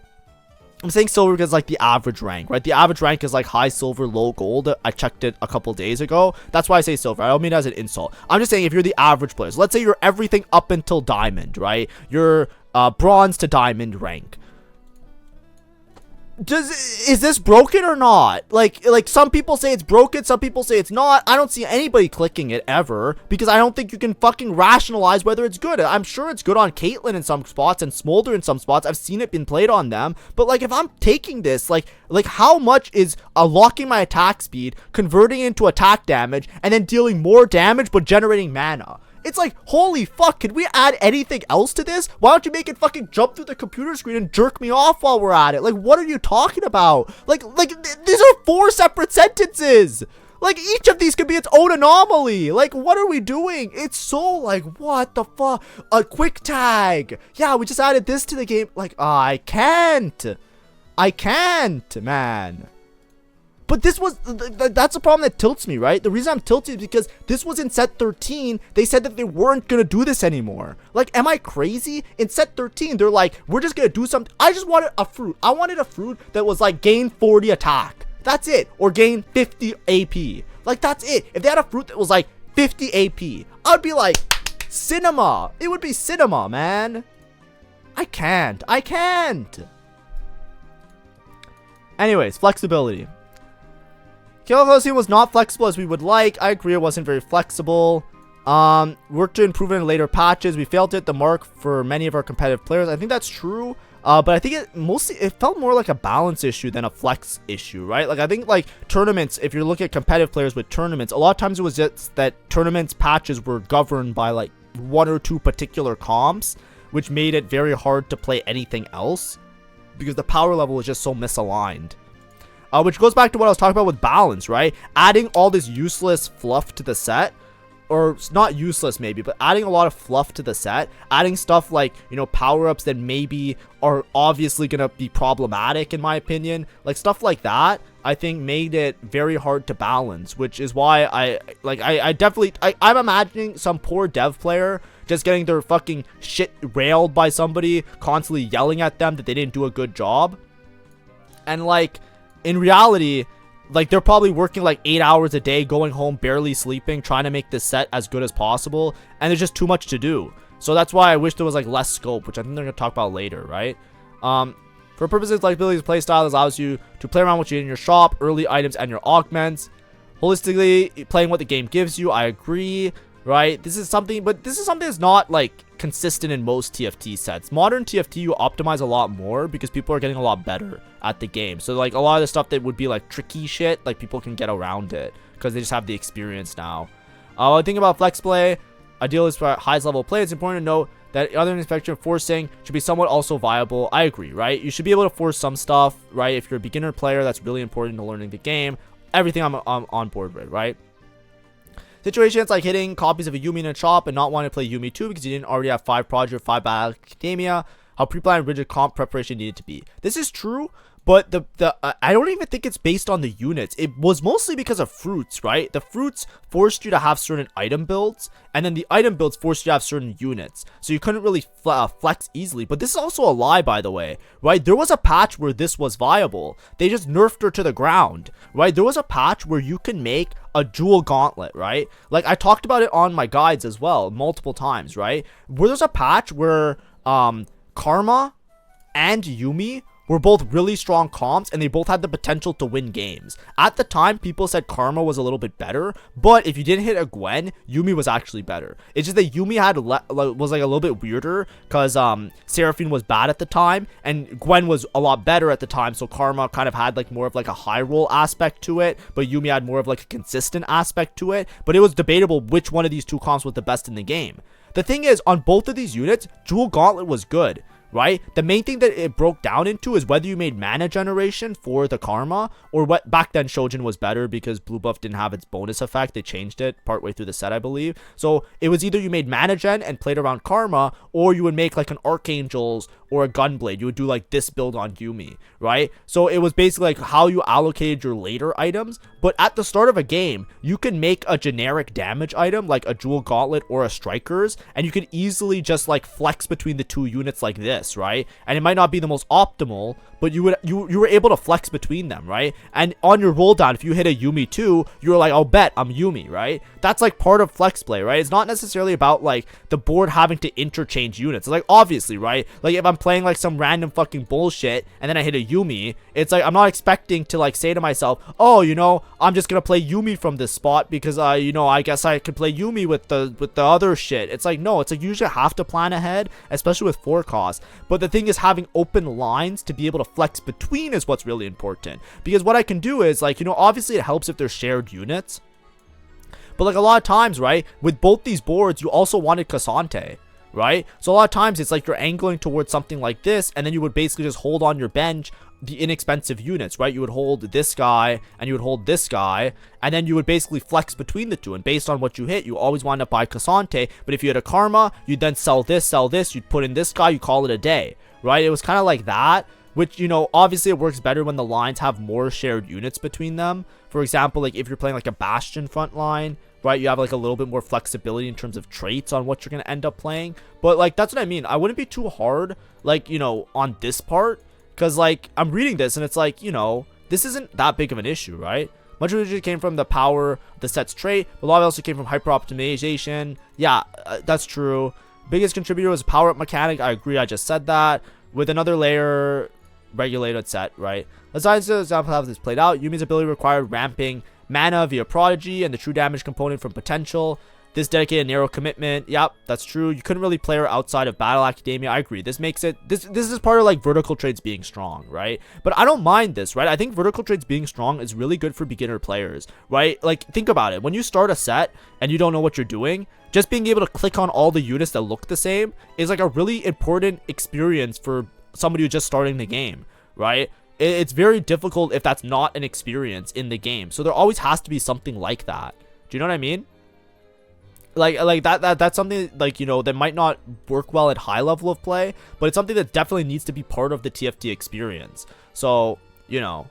I'm saying silver because like the average rank, right? The average rank is like high silver, low gold. I checked it a couple days ago. That's why I say silver. I don't mean it as an insult. I'm just saying if you're the average player, so let's say you're everything up until diamond, right? You're bronze to diamond rank. Is this broken or not? Like some people say it's broken, some people say it's not. I don't see anybody clicking it ever because I don't think you can fucking rationalize whether it's good. I'm sure it's good on Caitlyn in some spots and Smolder in some spots. I've seen it been played on them, but like if I'm taking this, like how much is locking my attack speed, converting into attack damage, and then dealing more damage but generating mana? It's like, holy fuck, can we add anything else to this? Why don't you make it fucking jump through the computer screen and jerk me off while we're at it? Like, what are you talking about? Like, these are 4 separate sentences. Like, each of these could be its own anomaly. Like, what are we doing? It's so, like, what the fuck? A quick tag. Yeah, we just added this to the game. Like, I can't, man. But this was, that's the problem that tilts me, right? The reason I'm tilted is because this was in set 13. They said that they weren't going to do this anymore. Like, am I crazy? In set 13, they're like, we're just going to do something. I just wanted a fruit. I wanted a fruit that was like gain 40 attack. That's it. Or gain 50 AP. Like, that's it. If they had a fruit that was like 50 AP, I'd be like, cinema. It would be cinema, man. I can't. Anyways, flexibility. Coliseum was not flexible as we would like. I agree, it wasn't very flexible. Work to improve it in later patches. We failed to hit the mark for many of our competitive players. I think that's true. But I think it felt more like a balance issue than a flex issue, right? Like, I think like tournaments, if you're looking at competitive players with tournaments, a lot of times it was just that tournaments patches were governed by like 1 or 2 particular comps, which made it very hard to play anything else because the power level was just so misaligned. Which goes back to what I was talking about with balance, right? Adding all this useless fluff to the set, or not useless maybe, but adding a lot of fluff to the set, adding stuff like, you know, power-ups that maybe are obviously gonna be problematic in my opinion, like stuff like that, I think made it very hard to balance, which is why I'm imagining some poor dev player just getting their fucking shit railed by somebody constantly yelling at them that they didn't do a good job, and like, in reality, like, they're probably working like 8 hours a day, going home, barely sleeping, trying to make this set as good as possible, and there's just too much to do. So that's why I wish there was like less scope, which I think they're going to talk about later, right? For purposes like abilities, playstyle allows you to play around with what you get in your shop, early items, and your augments. Holistically, playing what the game gives you, I agree, right? This is something that's not like consistent in most TFT sets. Modern TFT, you optimize a lot more because people are getting a lot better at the game. So like a lot of the stuff that would be like tricky shit, like people can get around it because they just have the experience now. I think about flex play. Ideal is for highest level play. It's important to note that other than inspection, forcing should be somewhat also viable. I agree, right? You should be able to force some stuff, right? If you're a beginner player, that's really important to learning the game. Everything I'm on board with, right? Situations like hitting copies of a Yumi in a shop and not wanting to play Yumi 2 because you didn't already have 5 project or 5 Battle Academia. How pre-planned rigid comp preparation needed to be. This is true, But I don't even think it's based on the units. It was mostly because of fruits, right? The fruits forced you to have certain item builds, and then the item builds forced you to have certain units. So you couldn't really flex easily. But this is also a lie, by the way, right? There was a patch where this was viable. They just nerfed her to the ground, right? There was a patch where you can make a dual gauntlet, right? Like, I talked about it on my guides as well multiple times, right? Where there's a patch where Karma and Yuumi were both really strong comps, and they both had the potential to win games. At the time, people said Karma was a little bit better, but if you didn't hit a Gwen, Yuumi was actually better. It's just that Yuumi was like a little bit weirder because Seraphine was bad at the time, and Gwen was a lot better at the time, so Karma kind of had like more of like a high roll aspect to it, but Yuumi had more of like a consistent aspect to it. But it was debatable which one of these two comps was the best in the game. The thing is, on both of these units, Dual Gauntlet was good, right? The main thing that it broke down into is whether you made mana generation for the Karma, or what. Back then Shojin was better because blue buff didn't have its bonus effect. They changed it partway through the set, I believe. So it was either you made mana gen and played around Karma, or you would make like an Archangels or a Gunblade. You would do like this build on Yuumi, right? So it was basically like how you allocated your later items. But at the start of a game, you can make a generic damage item like a Dual Gauntlet or a Strikers, and you could easily just like flex between the two units like this, right? And it might not be the most optimal, but you were able to flex between them, right? And on your roll down, if you hit a Yuumi 2, you're like, I'll bet I'm Yuumi, right? That's like part of flex play, right? It's not necessarily about like the board having to interchange units. It's like, obviously, right? Like if I'm playing like some random fucking bullshit and then I hit a Yuumi, it's like I'm not expecting to like say to myself, oh, you know, I'm just gonna play Yuumi from this spot because you know, I guess I could play Yuumi with the other shit. It's like, no, it's like you usually have to plan ahead, especially with 4 costs. But the thing is, having open lines to be able to flex between is what's really important, because what I can do is like, you know, obviously it helps if there's shared units, but like a lot of times, right, with both these boards you also wanted Cassante, right? So a lot of times it's like you're angling towards something like this, and then you would basically just hold on your bench the inexpensive units, right? You would hold this guy and you would hold this guy, and then you would basically flex between the two, and based on what you hit, you always wind up by Cassante. But if you had a Karma, you'd then sell this, you'd put in this guy, you call it a day, right? It was kind of like that, which, you know, obviously it works better when the lines have more shared units between them. For example, like if you're playing like a Bastion front line, right, you have like a little bit more flexibility in terms of traits on what you're going to end up playing. But like, that's what I mean. I wouldn't be too hard, like, you know, on this part, because like I'm reading this and it's like, you know, this isn't that big of an issue, right? Much of it came from the power, the set's trait, but a lot of it also came from hyper optimization. Yeah, that's true. Biggest contributor was power up mechanic. I agree, I just said that. With another layer regulated set, right? Let's example how this played out. Yuumi's ability required ramping mana via prodigy and the true damage component from potential. This dedicated narrow commitment. Yep, that's true. You couldn't really play her outside of Battle Academia. I agree. This makes it, this is part of like vertical trades being strong, right? But I don't mind this, right? I think vertical trades being strong is really good for beginner players, right? Like, think about it. When you start a set and you don't know what you're doing, just being able to click on all the units that look the same is like a really important experience for somebody who's just starting the game, right? It's very difficult if that's not an experience in the game. So there always has to be something like that. Do you know what I mean? Like that's something like, you know, that might not work well at high level of play, but it's something that definitely needs to be part of the TFT experience. So, you know,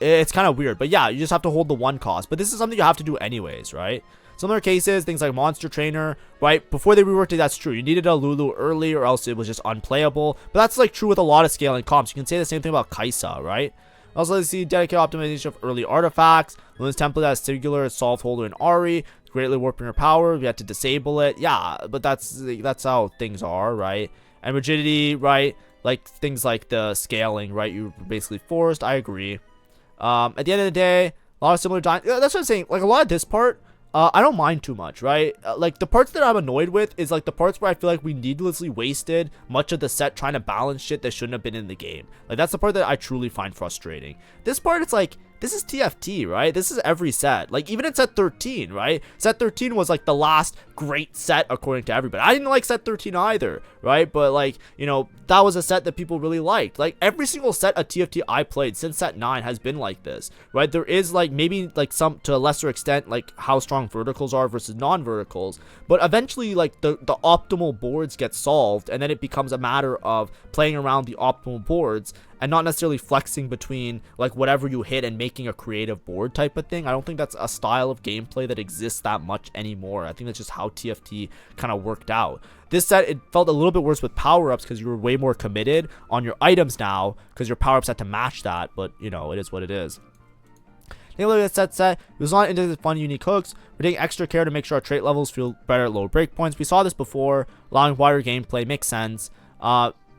it's kind of weird, but yeah, you just have to hold the 1 cost, but this is something you have to do anyways, right? Some other cases, things like Monster Trainer, right? Before they reworked it, that's true. You needed a Lulu early or else it was just unplayable. But that's like true with a lot of scaling comps. You can say the same thing about Kaisa, right? Also, let's see dedicated optimization of early artifacts. Luna's template has singular, solve holder, and Ari. Greatly warping her power. We had to disable it. Yeah, but that's how things are, right? And rigidity, right? Like things like the scaling, right? You were basically forced. I agree. At the end of the day, a lot of similar that's what I'm saying. Like a lot of this part, I don't mind too much, right? Like the parts that I'm annoyed with is like the parts where I feel like we needlessly wasted much of the set trying to balance shit that shouldn't have been in the game. Like that's the part that I truly find frustrating. This part, it's like, this is TFT, right? This is every set. Like, even in set 13, right? Set 13 was like the last great set according to everybody. I didn't like set 13 either, right? But like, you know, that was a set that people really liked. Like, every single set of TFT I played since set 9 has been like this, right? There is like maybe like some, to a lesser extent, like how strong verticals are versus non-verticals, but eventually like the optimal boards get solved, and then it becomes a matter of playing around the optimal boards. and not necessarily flexing between like whatever you hit and making a creative board type of thing. I don't think that's a style of gameplay that exists that much anymore. I think that's just how TFT kind of worked out. This set, it felt a little bit worse with power-ups because you were way more committed on your items now because your power-ups had to match that, but you know, it is what it is. Take a look at that set. It was not into the fun, unique hooks. We're taking extra care to make sure our trait levels feel better at lower breakpoints. We saw this before. Allowing wider gameplay makes sense.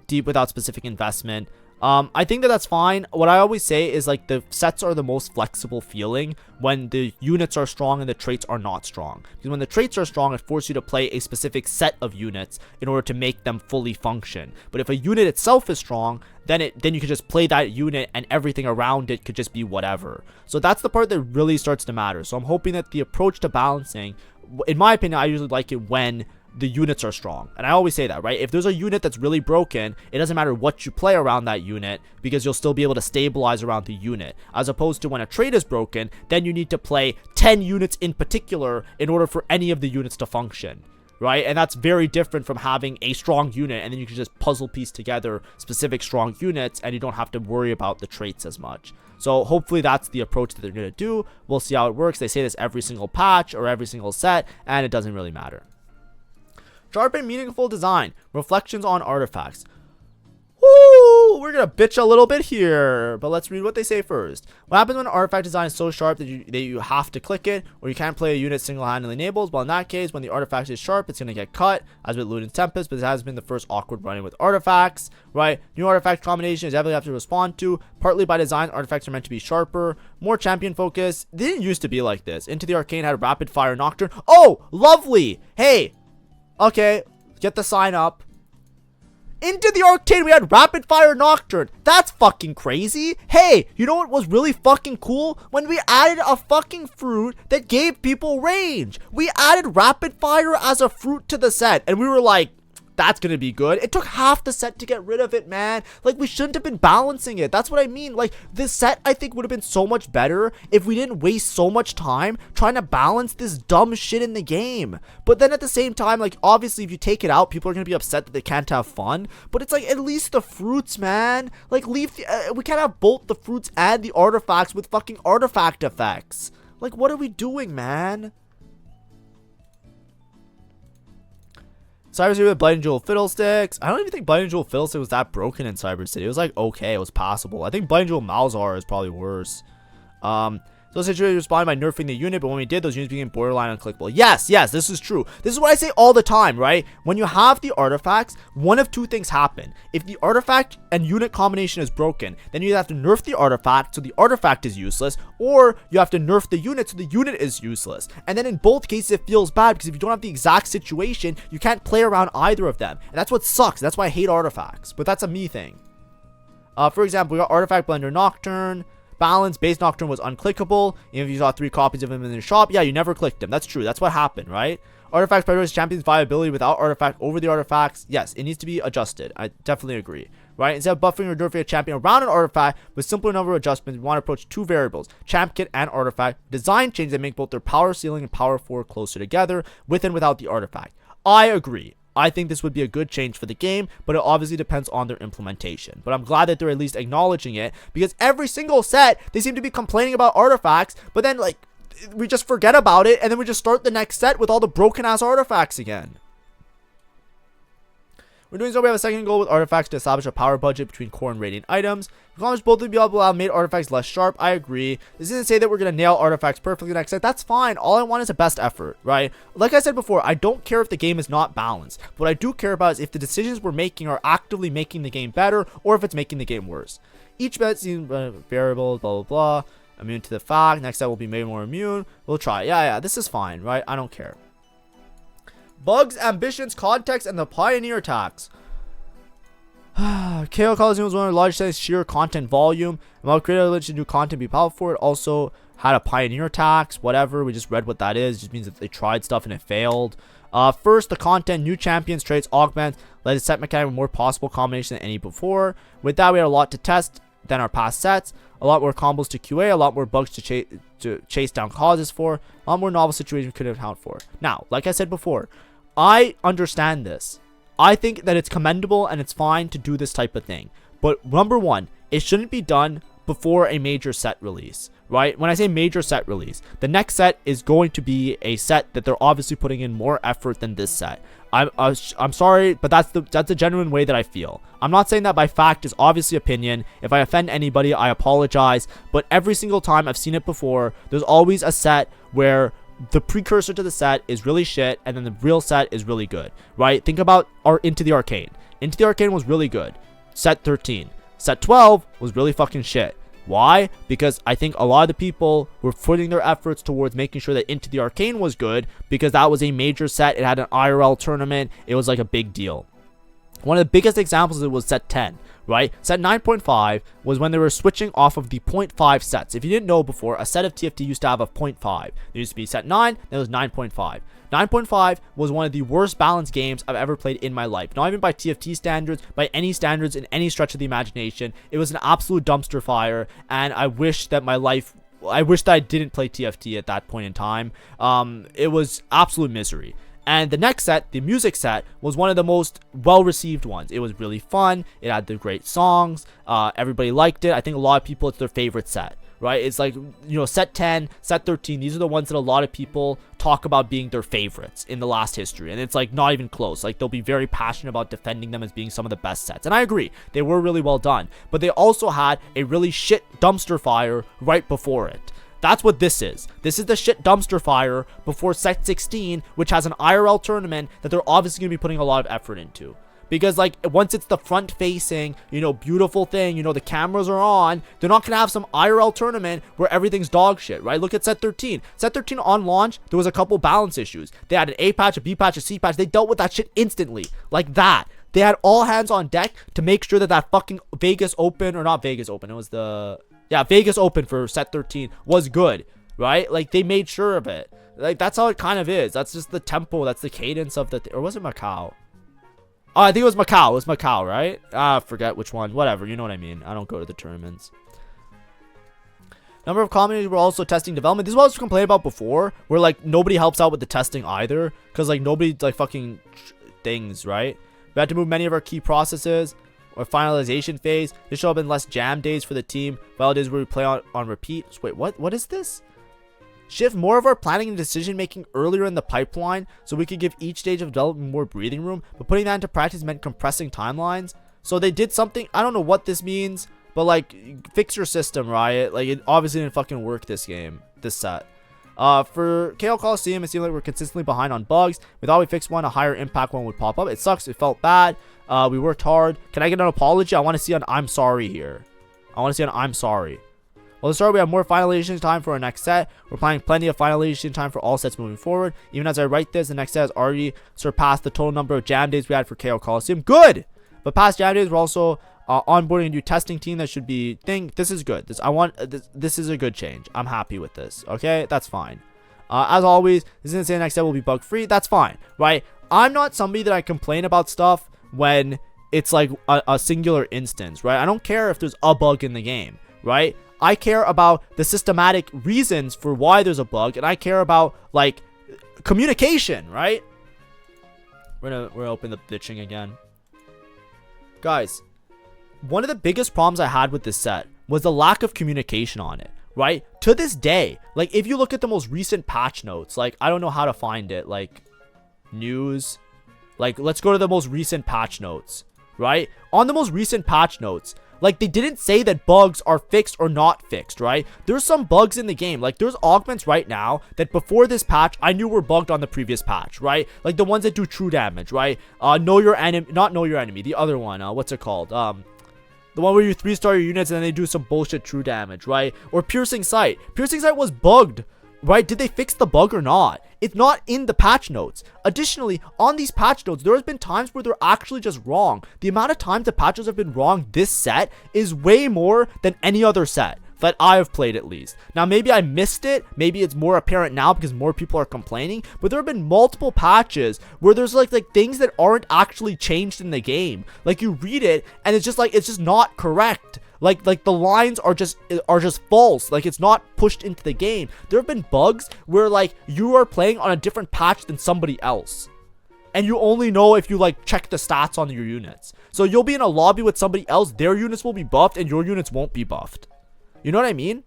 Deep without specific investment. I think that that's fine. What I always say is like the sets are the most flexible feeling when the units are strong and the traits are not strong. Because when the traits are strong, it forces you to play a specific set of units in order to make them fully function. But if a unit itself is strong, then you could just play that unit and everything around it could just be whatever. So that's the part that really starts to matter. So I'm hoping that the approach to balancing, in my opinion, I usually like it when the units are strong. And I always say that, right? If there's a unit that's really broken, it doesn't matter what you play around that unit because you'll still be able to stabilize around the unit. As opposed to when a trait is broken, then you need to play 10 units in particular in order for any of the units to function, right? And that's very different from having a strong unit and then you can just puzzle piece together specific strong units and you don't have to worry about the traits as much. So hopefully that's the approach that they're going to do. We'll see how it works. They say this every single patch or every single set and it doesn't really matter. Sharp and meaningful design. Reflections on artifacts. Woo! We're gonna bitch a little bit here, but let's read what they say first. What happens when an artifact design is so sharp that you have to click it, or you can't play a unit single-handedly enables? Well, in that case, when the artifact is sharp, it's gonna get cut, as with Loot and Tempest, but this has been the first awkward running with artifacts, right? New artifact combination is definitely have to respond to. Partly by design, artifacts are meant to be sharper, more champion focus. They didn't used to be like this. Into the Arcane had a rapid fire Nocturne. Oh, lovely! Hey! Okay, get the sign up. Into the Arcane, we had Rapid Fire Nocturne. That's fucking crazy. Hey, you know what was really fucking cool? When we added a fucking fruit that gave people range. We added Rapid Fire as a fruit to the set, and we were like, that's gonna be good. It took half the set to get rid of it, man. Like, we shouldn't have been balancing it. That's what I mean. Like, this set, I think, would have been so much better if we didn't waste so much time trying to balance this dumb shit in the game. But then at the same time, like, obviously, if you take it out, people are gonna be upset that they can't have fun. But it's like, at least the fruits, man. Like, leave the, we can't have both the fruits and the artifacts with fucking artifact effects. Like, what are we doing, man? Cyber City with Blight and Jewel Fiddlesticks. I don't even think Blight and Jewel Fiddlesticks was that broken in Cyber City. It was like okay, it was passable. I think Blight and Jewel Malzahar is probably worse. So situated responded by nerfing the unit, but when we did, those units became borderline unclickable. Yes, this is true. This is what I say all the time, right? When you have the artifacts, one of two things happen. If the artifact and unit combination is broken, then you have to nerf the artifact, so the artifact is useless, or you have to nerf the unit, so the unit is useless. And then in both cases, it feels bad, because if you don't have the exact situation, you can't play around either of them. And that's what sucks. That's why I hate artifacts, but that's a me thing. For example, we got Artifact Blender Nocturne. Balance, base Nocturne was unclickable. Even if you saw 3 copies of him in the shop, yeah, you never clicked him. That's true. That's what happened, right? Artifact prioritizes champions viability without artifact over the artifacts. Yes, it needs to be adjusted. I definitely agree, right? Instead of buffing or nerfing a champion around an artifact with simpler number of adjustments, we want to approach 2 variables, champ kit and artifact. Design changes that make both their power ceiling and power floor closer together, with and without the artifact. I agree. I think this would be a good change for the game, but it obviously depends on their implementation. But I'm glad that they're at least acknowledging it, because every single set, they seem to be complaining about artifacts, but then, like, we just forget about it, and then we just start the next set with all the broken-ass artifacts again. We're doing so. We have a second goal with artifacts to establish a power budget between core and radiant items. Accomplish both of the above made artifacts less sharp. I agree. This doesn't say that we're going to nail artifacts perfectly next set. That's fine. All I want is a best effort, right? Like I said before, I don't care if the game is not balanced. What I do care about is if the decisions we're making are actively making the game better or if it's making the game worse. Each bet seems variable, blah, blah, blah. Immune to the fact. Next set will be made more immune. We'll try. Yeah, this is fine, right? I don't care. Bugs, ambitions, context, and the pioneer attacks. KO Coliseum was one of the largest sheer content volume. And while creative ability to do content be powerful, it also had a pioneer attacks. Whatever, we just read what that is. It just means that they tried stuff and it failed. First, the content, new champions, traits, augment, let a set mechanic with more possible combination than any before. With that, we had a lot to test than our past sets. A lot more combos to QA, a lot more bugs to chase down causes for, a lot more novel situations we could account for. Now, like I said before, I understand this. I think that it's commendable and it's fine to do this type of thing. But number one, it shouldn't be done before a major set release, right? When I say major set release, the next set is going to be a set that they're obviously putting in more effort than this set. I'm sorry, but that's the genuine way that I feel. I'm not saying that by fact, is obviously opinion. If I offend anybody, I apologize. But every single time I've seen it before, there's always a set where the precursor to the set is really shit, and then the real set is really good, right? Think about our Into the Arcane. Into the Arcane was really good. Set 13. Set 12 was really fucking shit. Why? Because I think a lot of the people were putting their efforts towards making sure that Into the Arcane was good, because that was a major set. It had an IRL tournament. It was like a big deal. One of the biggest examples of it was set 10, right? Set 9.5 was when they were switching off of the 0.5 sets. If you didn't know before, a set of TFT used to have a 0.5. There used to be set 9, then it was 9.5. 9.5 was one of the worst balanced games I've ever played in my life. Not even by TFT standards, by any standards in any stretch of the imagination. It was an absolute dumpster fire, and I wish that I didn't play TFT at that point in time. It was absolute misery. And the next set, the music set, was one of the most well-received ones. It was really fun. It had the great songs. Everybody liked it. I think a lot of people, it's their favorite set, right? It's like, you know, set 10, set 13. These are the ones that a lot of people talk about being their favorites in the last history. And it's like not even close. Like, they'll be very passionate about defending them as being some of the best sets. And I agree. They were really well done. But they also had a really shit dumpster fire right before it. That's what this is. This is the shit dumpster fire before set 16, which has an IRL tournament that they're obviously going to be putting a lot of effort into. Because, like, once it's the front-facing, you know, beautiful thing, you know, the cameras are on, they're not going to have some IRL tournament where everything's dog shit, right? Look at set 13. Set 13 on launch, there was a couple balance issues. They had an A patch, a B patch, a C patch. They dealt with that shit instantly. Like that. They had all hands on deck to make sure that that fucking Vegas Open, or not Vegas Open, it was the... yeah, Vegas Open for set 13 was good, right? Like, they made sure of it. Like, that's how it kind of is. That's just the tempo. That's the cadence of the... or was it Macau? Oh, I think it was Macau. It was Macau, right? Forget which one. Whatever. You know what I mean. I don't go to the tournaments. Number of communities were also testing development. This is what I was complaining about before, where, like, nobody helps out with the testing either. Because, like, nobody, like, fucking things, right? We had to move many of our key processes or finalization phase. This should have been less jam days for the team. Well, days where we play on repeat. So wait, what is this? Shift more of our planning and decision making earlier in the pipeline so we could give each stage of development more breathing room. But putting that into practice meant compressing timelines. So they did something. I don't know what this means, but like, fix your system, Riot. Like, it obviously didn't fucking work this set. For KO Coliseum, it seemed like we're consistently behind on bugs. We thought we fixed one, a higher impact one would pop up. It sucks. It felt bad. We worked hard. Can I get an apology? I want to see an I'm sorry here. I want to see an I'm sorry. Well, to start, we have more finalization time for our next set. We're planning plenty of finalization time for all sets moving forward. Even as I write this, the next set has already surpassed the total number of jam days we had for KO Coliseum. Good! But past jam days, we're also onboarding a new testing team that should be this is good. This is a good change. I'm happy with this. Okay, that's fine. As always, this isn't saying the next set will be bug free. That's fine, right? I'm not somebody that I complain about stuff when it's like a singular instance, right? I don't care if there's a bug in the game, right? I care about the systematic reasons for why there's a bug, and I care about, like, communication, right? We're gonna open the bitching again. Guys, one of the biggest problems I had with this set was the lack of communication on it, right? To this day, like, if you look at the most recent patch notes, like, I don't know how to find it, like, news, like, let's go to the most recent patch notes, right? On the most recent patch notes, like, they didn't say that bugs are fixed or not fixed, right? There's some bugs in the game. Like, there's augments right now that before this patch, I knew were bugged on the previous patch, right? Like, the ones that do true damage, right? Know your enemy, not know your enemy. The other one, what's it called? The one where you 3-star your units and then they do some bullshit true damage, right? Or piercing sight. Piercing sight was bugged, right? Did they fix the bug or not? It's not in the patch notes. Additionally, on these patch notes, there has been times where they're actually just wrong. The amount of times the patches have been wrong this set is way more than any other set that I have played, at least. Now, maybe I missed it. Maybe it's more apparent now because more people are complaining. But there have been multiple patches where there's like things that aren't actually changed in the game. Like, you read it and it's just not correct. Like the lines are just false. Like, it's not pushed into the game. There have been bugs where, like, you are playing on a different patch than somebody else. and you only know if you like check the stats on your units. So you'll be in a lobby with somebody else, their units will be buffed and your units won't be buffed. You know what I mean?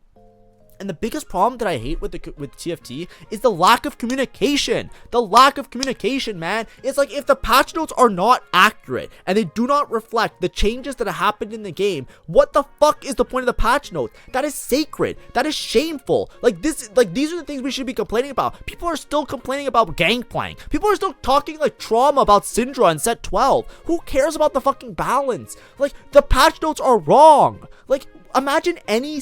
And the biggest problem that I hate with TFT is the lack of communication. The lack of communication, man. It's like if the patch notes are not accurate and they do not reflect the changes that have happened in the game, what the fuck is the point of the patch notes? That is sacred. That is shameful. Like these are the things we should be complaining about. People are still complaining about Gangplank. People are still talking like trauma about Syndra in set 12. Who cares about the fucking balance? Like the patch notes are wrong. Like imagine any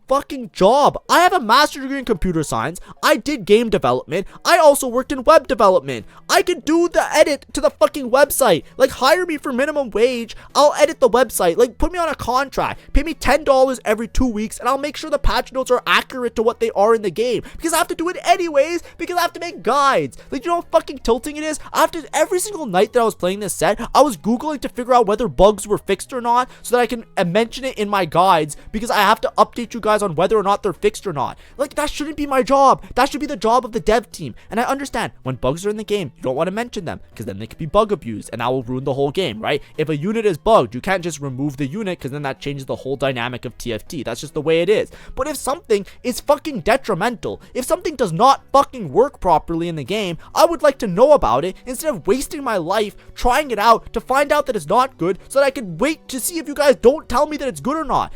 fucking job. I have a master's degree in computer science. I did game development. I also worked in web development. I could do the edit to the fucking website. Like hire me for minimum wage. I'll edit the website. Like put me on a contract. Pay me $10 every 2 weeks and I'll make sure the patch notes are accurate to what they are in the game. Because I have to do it anyways because I have to make guides. Like you know how fucking tilting it is? After every single night that I was playing this set, I was Googling to figure out whether bugs were fixed or not so that I can mention it in my guides because I have to update you guys on whether or not they're fixed or not. Like that shouldn't be my job. That should be the job of the dev team. And I understand when bugs are in the game, you don't want to mention them because then they could be bug abused and that will ruin the whole game, right? If a unit is bugged, you can't just remove the unit because then that changes the whole dynamic of TFT. That's just the way it is. But if something is fucking detrimental, if something does not fucking work properly in the game, I would like to know about it instead of wasting my life trying it out to find out that it's not good so that I can wait to see if you guys don't tell me that it's good or not.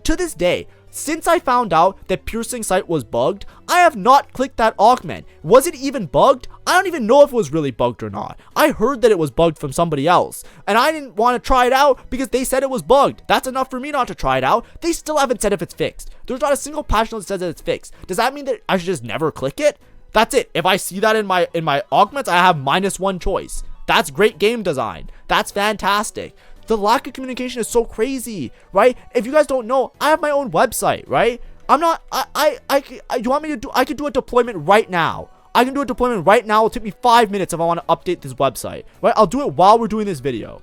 To this day, since I found out that Piercing Sight was bugged, I have not clicked that augment. Was it even bugged? I don't even know if it was really bugged or not. I heard that it was bugged from somebody else, and I didn't want to try it out because they said it was bugged. That's enough for me not to try it out. They still haven't said if it's fixed. There's not a single patch note that says that it's fixed. Does that mean that I should just never click it? That's it. If I see that in my augments, I have -1 choice. That's great game design. That's fantastic. The lack of communication is so crazy, right? If you guys don't know, I have my own website, right? You want me to do, I could do a deployment right now. I can do a deployment right now. It'll take me 5 minutes if I want to update this website, right? I'll do it while we're doing this video.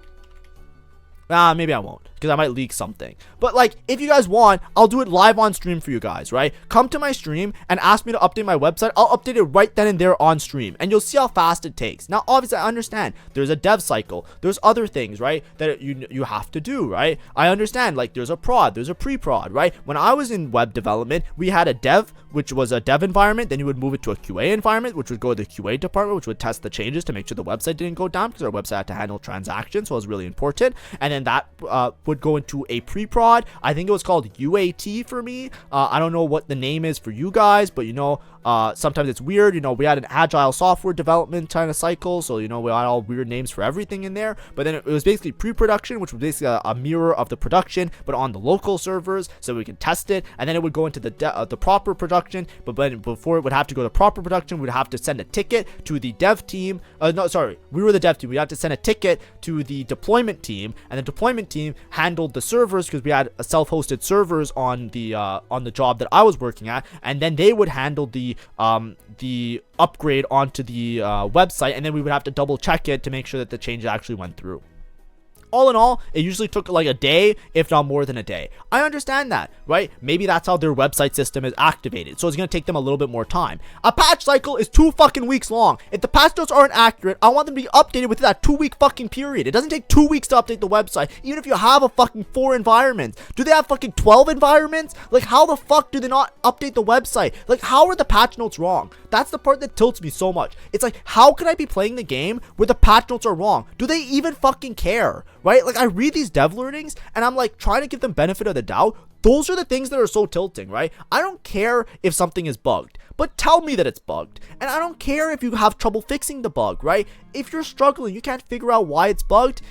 Maybe I won't because I might leak something. But like, if you guys want, I'll do it live on stream for you guys, right? Come to my stream and ask me to update my website. I'll update it right then and there on stream and you'll see how fast it takes. Now, obviously, I understand there's a dev cycle. There's other things, right, that you have to do, right? I understand, like, there's a prod, there's a pre-prod, right? When I was in web development, we had a dev, which was a dev environment. Then you would move it to a QA environment, which would go to the QA department, which would test the changes to make sure the website didn't go down because our website had to handle transactions, so it was really important. And then that would go into a pre-prod. I think it was called UAT for me. I don't know what the name is for you guys, but you know, sometimes it's weird. You know, we had an agile software development kind of cycle, so you know, we had all weird names for everything in there. But then it was basically pre-production, which was basically a mirror of the production, but on the local servers, so we could test it. And then it would go into the proper production. But before it would have to go to proper production, we'd have to send a ticket to the dev team. No, sorry, we were the dev team. We had to send a ticket to the deployment team, and the deployment team handled the servers because we had self-hosted servers on the job that I was working at, and then they would handle the upgrade onto the website, and then we would have to double check it to make sure that the change actually went through. All in all, it usually took like a day, if not more than a day. I understand that, right? Maybe that's how their website system is activated, so it's going to take them a little bit more time. A patch cycle is 2 fucking weeks long. If the patch notes aren't accurate, I want them to be updated within that 2-week fucking period. It doesn't take 2 weeks to update the website, even if you have a fucking 4 environments. Do they have fucking 12 environments? Like, how the fuck do they not update the website? Like, how are the patch notes wrong? That's the part that tilts me so much. It's like, how can I be playing the game where the patch notes are wrong? Do they even fucking care? Right? Like, I read these dev learnings and I'm like trying to give them benefit of the doubt. Those are the things that are so tilting, right? I don't care if something is bugged, but tell me that it's bugged. And I don't care if you have trouble fixing the bug, right? If you're struggling, you can't figure out why it's bugged,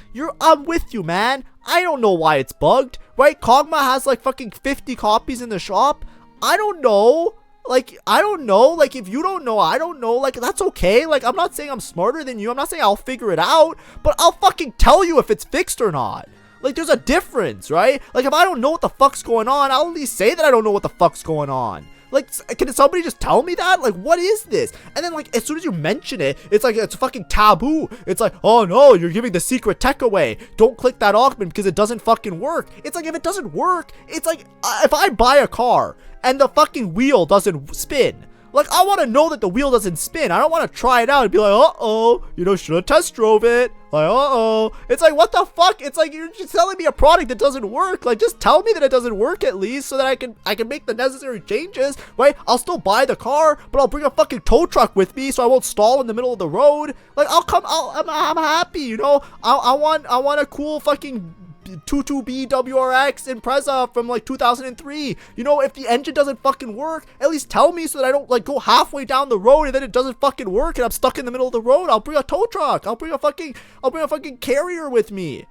I'm with you, man. I don't know why it's bugged, right? Kog'Maw has like fucking 50 copies in the shop. I don't know. Like, I don't know. Like, if you don't know, I don't know. Like, that's okay. Like, I'm not saying I'm smarter than you. I'm not saying I'll figure it out. But I'll fucking tell you if it's fixed or not. Like, there's a difference, right? Like, if I don't know what the fuck's going on, I'll at least say that I don't know what the fuck's going on. Like, can somebody just tell me that? Like, what is this? And then, like, as soon as you mention it, it's like, it's fucking taboo. It's like, oh no, you're giving the secret tech away. Don't click that augment because it doesn't fucking work. It's like, if it doesn't work, it's like, if I buy a car and the fucking wheel doesn't spin, Like, I want to know that the wheel doesn't spin. I don't want to try it out and be like, uh-oh, you know, should have test drove it. Like, uh-oh. It's like, what the fuck? It's like, you're just selling me a product that doesn't work. Like, just tell me that it doesn't work at least so that I can make the necessary changes, right? I'll still buy the car, but I'll bring a fucking tow truck with me so I won't stall in the middle of the road. Like, I'm happy, you know? I want a cool fucking 22B WRX Impreza from like 2003. You know, if the engine doesn't fucking work, at least tell me so that I don't like go halfway down the road and then it doesn't fucking work and I'm stuck in the middle of the road. I'll bring a tow truck. I'll bring a fucking carrier with me.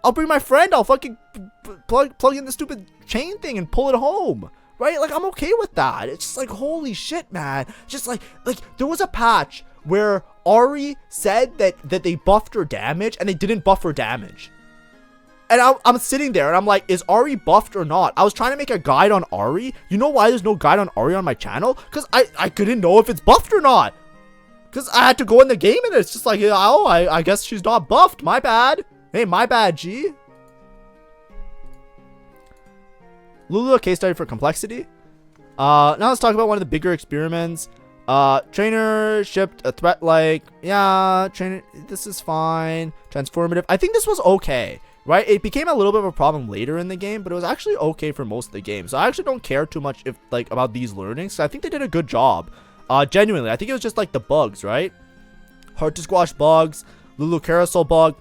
I'll bring my friend. I'll fucking plug in the stupid chain thing and pull it home. Right? Like, I'm okay with that. It's just like, holy shit, man. Just like there was a patch where Ari said that they buffed her damage and they didn't buff her damage. And I'm sitting there and I'm like, is Ari buffed or not? I was trying to make a guide on Ari. You know why there's no guide on Ari on my channel? Because I couldn't know if it's buffed or not. Because I had to go in the game and it's just like, oh, I guess she's not buffed. My bad. Hey, my bad, G. Lulu, a case study for complexity. Now let's talk about one of the bigger experiments. Trainer shipped a threat like, yeah, trainer, this is fine. Transformative. I think this was okay. Right, it became a little bit of a problem later in the game, but it was actually okay for most of the game. So I actually don't care too much if like about these learnings. So I think they did a good job. Genuinely, I think it was just like the bugs, right? Hard to squash bugs, Lulu carousel bug.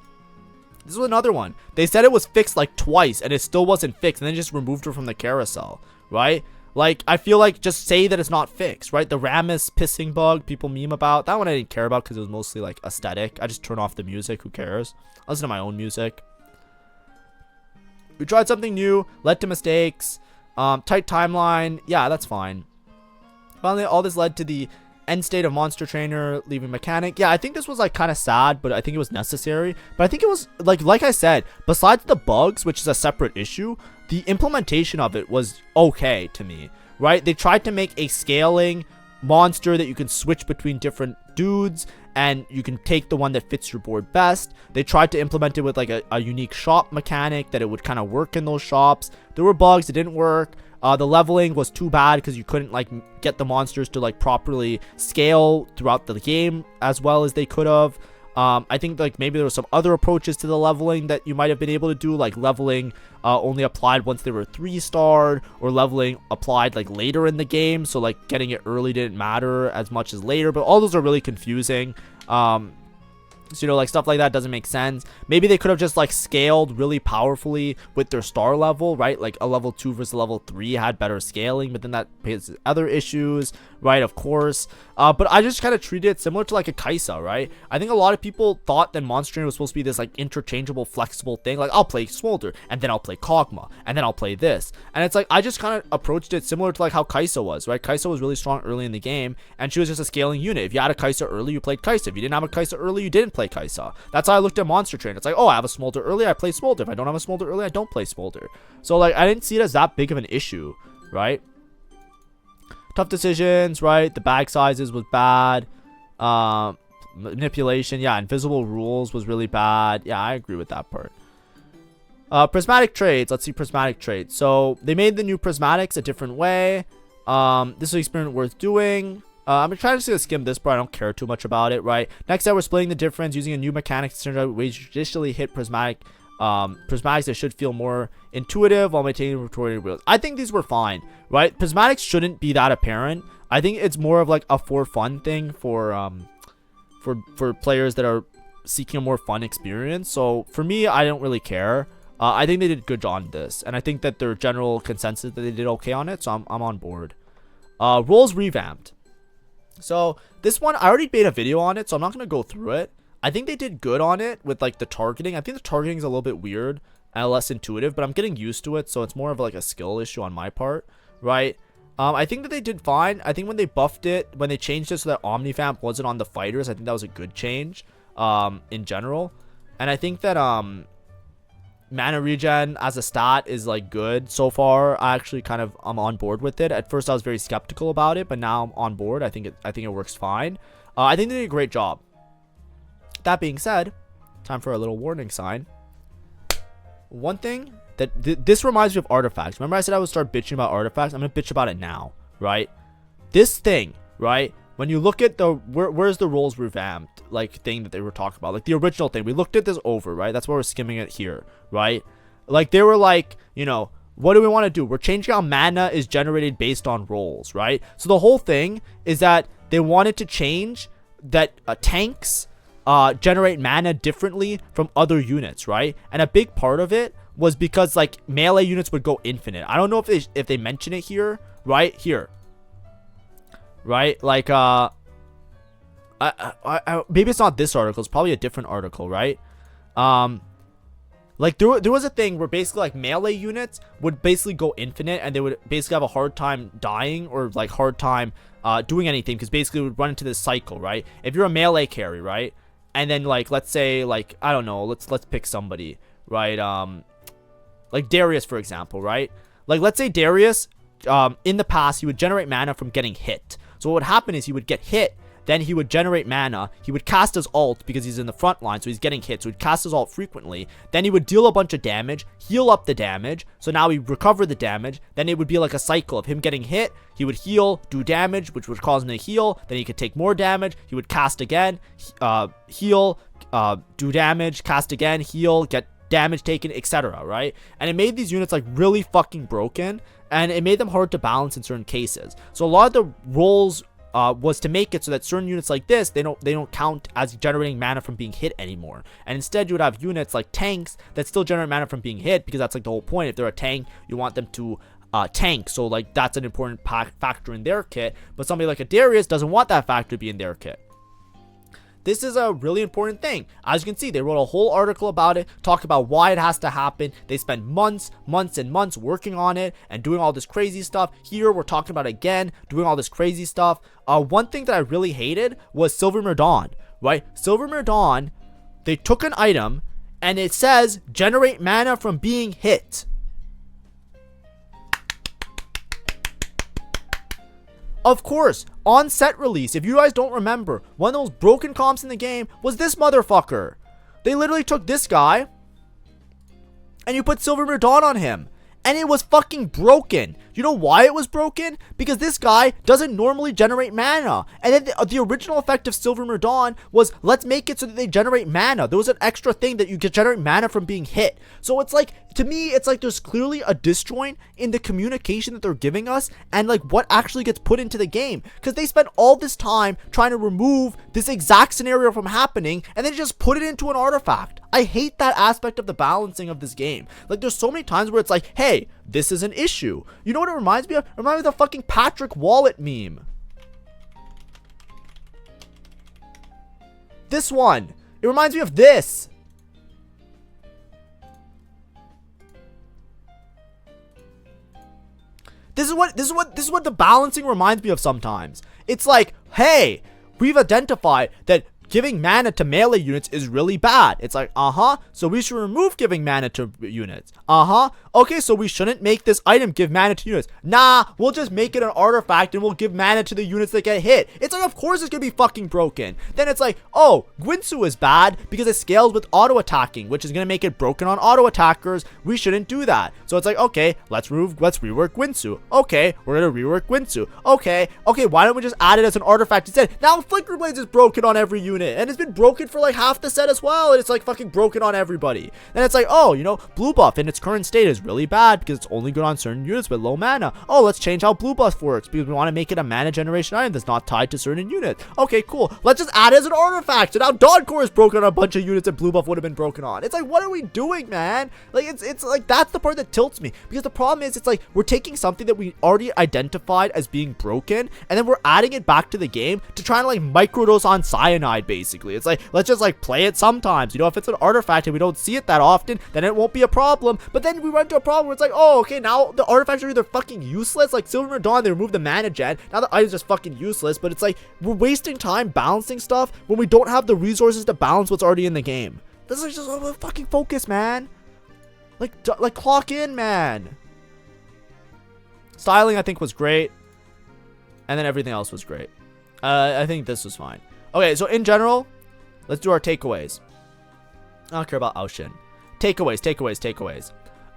This was another one. They said it was fixed like twice, and it still wasn't fixed, and then just removed her from the carousel, right? Like, I feel like just say that it's not fixed, right? The Ramus pissing bug people meme about, that one I didn't care about because it was mostly like aesthetic. I just turn off the music. Who cares? I listen to my own music. We tried something new, led to mistakes, tight timeline. Yeah, that's fine. Finally, all this led to the end state of Monster Trainer leaving mechanic. Yeah, I think this was like kind of sad, but I think it was necessary. But I think it was like I said, besides the bugs, which is a separate issue, the implementation of it was okay to me, right? They tried to make a scaling monster that you can switch between different dudes and you can take the one that fits your board best. They tried to implement it with like a unique shop mechanic that it would kind of work in those shops. There were bugs that didn't work. The leveling was too bad because you couldn't like get the monsters to like properly scale throughout the game as well as they could have. I think like maybe there were some other approaches to the leveling that you might have been able to do, like leveling only applied once they were 3-starred, or leveling applied like later in the game, so like getting it early didn't matter as much as later. But all those are really confusing. So, you know, like stuff like that doesn't make sense. Maybe they could have just like scaled really powerfully with their star level, right? Like a level 2 versus level 3 had better scaling, but then that poses other issues, right? Of course. But I just kind of treated it similar to like a Kaisa, right? I think a lot of people thought that Monster Trainer was supposed to be this like interchangeable, flexible thing. Like, I'll play Smolder, and then I'll play Kog'Maw, and then I'll play this. And it's like, I just kind of approached it similar to like how Kaisa was, right? Kaisa was really strong early in the game, and she was just a scaling unit. If you had a Kaisa early, you played Kaisa. If you didn't have a Kaisa early, you didn't play Kaisa. That's how I looked at Monster Trainer. It's like, oh, I have a Smolder early, I play Smolder. If I don't have a Smolder early, I don't play Smolder. So like, I didn't see it as that big of an issue, right? Tough decisions, right? The bag sizes was bad. Manipulation, yeah. Invisible rules was really bad. Yeah, I agree with that part. Prismatic trades. Let's see prismatic trades. So they made the new prismatics a different way. This is an experiment worth doing. I'm trying to skim this part. I don't care too much about it, right? Next step, we're splitting the difference using a new mechanic to turn out ways to traditionally hit prismatics that should feel more intuitive while maintaining rotating wheels. I think these were fine, right? Prismatics shouldn't be that apparent. I think it's more of like a for fun thing for players that are seeking a more fun experience. So for me, I don't really care. I think they did a good job on this, and I think that their general consensus that they did okay on it. So I'm on board. Roles revamped. So this one, I already made a video on it, so I'm not gonna go through it. I think they did good on it with like the targeting. I think the targeting is a little bit weird and less intuitive, but I'm getting used to it, so it's more of like a skill issue on my part, right? I think that they did fine. I think when they buffed it, when they changed it so that Omnivamp wasn't on the fighters, I think that was a good change in general. And I think that mana regen as a stat is like good so far. I actually I'm on board with it. At first I was very skeptical about it, but now I'm on board. I think it works fine. I think they did a great job. That being said, time for a little warning sign. One thing that this reminds me of artifacts. Remember I said I would start bitching about artifacts? I'm gonna bitch about it now, right? This thing right? When you look at the where's the roles revamped like thing that they were talking about, like the original thing, we looked at this over, right? That's why we're skimming it here, right? Like they were like, you know, what do we want to do? We're changing how mana is generated based on roles, right? So the whole thing is that they wanted to change that tanks generate mana differently from other units, right? And a big part of it was because like melee units would go infinite. I don't know if they mention it here, right? Here, right? Like maybe it's not this article, it's probably a different article, right? Like there was a thing where basically like melee units would basically go infinite, and they would basically have a hard time dying or like hard time doing anything, because basically it would run into this cycle, right? If you're a melee carry, right, and then like let's say like I don't know, let's pick somebody, right? Like Darius, for example, right? Like let's say Darius in the past he would generate mana from getting hit. So what would happen is he would get hit, then he would generate mana, he would cast his ult because he's in the front line, so he's getting hit, so he'd cast his ult frequently, then he would deal a bunch of damage, heal up the damage, so now he recover the damage, then it would be like a cycle of him getting hit, he would heal, do damage, which would cause him to heal, then he could take more damage, he would cast again, heal, do damage, cast again, heal, get damage taken, etc., right? And it made these units like really fucking broken, and it made them hard to balance in certain cases. So a lot of the roles was to make it so that certain units like this, they don't count as generating mana from being hit anymore, and instead you would have units like tanks that still generate mana from being hit, because that's like the whole point. If they're a tank, you want them to tank, so like that's an important factor in their kit, but somebody like a Darius doesn't want that factor to be in their kit. This is a really important thing. As you can see, they wrote a whole article about it, talk about why it has to happen. They spend months and months working on it and doing all this crazy stuff. Here, we're talking about again, doing all this crazy stuff. One thing that I really hated was Silvermere Dawn, right? Silvermere Dawn, they took an item and it says generate mana from being hit. Of course, on set release, if you guys don't remember, one of those broken comps in the game was this motherfucker. They literally took this guy and you put Silvermere Dawn on him, and it was fucking broken. You know why it was broken? Because this guy doesn't normally generate mana. And then the original effect of Silvermere Dawn was, let's make it so that they generate mana. There was an extra thing that you could generate mana from being hit. So it's like, to me, it's like there's clearly a disjoint in the communication that they're giving us and like what actually gets put into the game. Because they spent all this time trying to remove this exact scenario from happening, and then just put it into an artifact. I hate that aspect of the balancing of this game. Like, there's so many times where it's like, hey, this is an issue. You know what it reminds me of? It reminds me of the fucking Patrick Wallet meme. This one. It reminds me of this. This is what the balancing reminds me of sometimes. It's like, hey, we've identified that giving mana to melee units is really bad. It's like, so we should remove giving mana to units. Okay, so we shouldn't make this item give mana to units. Nah, we'll just make it an artifact and we'll give mana to the units that get hit. It's like, of course it's gonna be fucking broken. Then it's like, oh, Gwinsu is bad because it scales with auto attacking, which is gonna make it broken on auto attackers. We shouldn't do that. So it's like, okay, let's rework Gwinsu. Okay, we're gonna rework Gwinsu. Okay, why don't we just add it as an artifact instead? Now Flicker Blades is broken on every unit, and it's been broken for like half the set as well, and it's like fucking broken on everybody. Then it's like, oh, you know, blue buff in its current state is really bad because it's only good on certain units with low mana. Oh, let's change how blue buff works because we want to make it a mana generation item that's not tied to certain units. Okay, cool. Let's just add it as an artifact. So now Dawn Core is broken on a bunch of units that blue buff would have been broken on. It's like, what are we doing, man? Like, it's like, that's the part that tilts me, because the problem is, it's like we're taking something that we already identified as being broken, and then we're adding it back to the game to try to like microdose on cyanide, basically. It's like, let's just like play it sometimes. You know, if it's an artifact and we don't see it that often, then it won't be a problem. But then we run into a problem where it's like, oh, okay, now the artifacts are either fucking useless, like Silvermere Dawn, they removed the mana gen, now the item's just fucking useless. But it's like, we're wasting time balancing stuff when we don't have the resources to balance what's already in the game. This is just fucking focus, man. Like clock in, man. Styling, I think, was great, and then everything else was great. I think this was fine. Okay, so in general, let's do our takeaways. I don't care about Aoshin. Takeaways.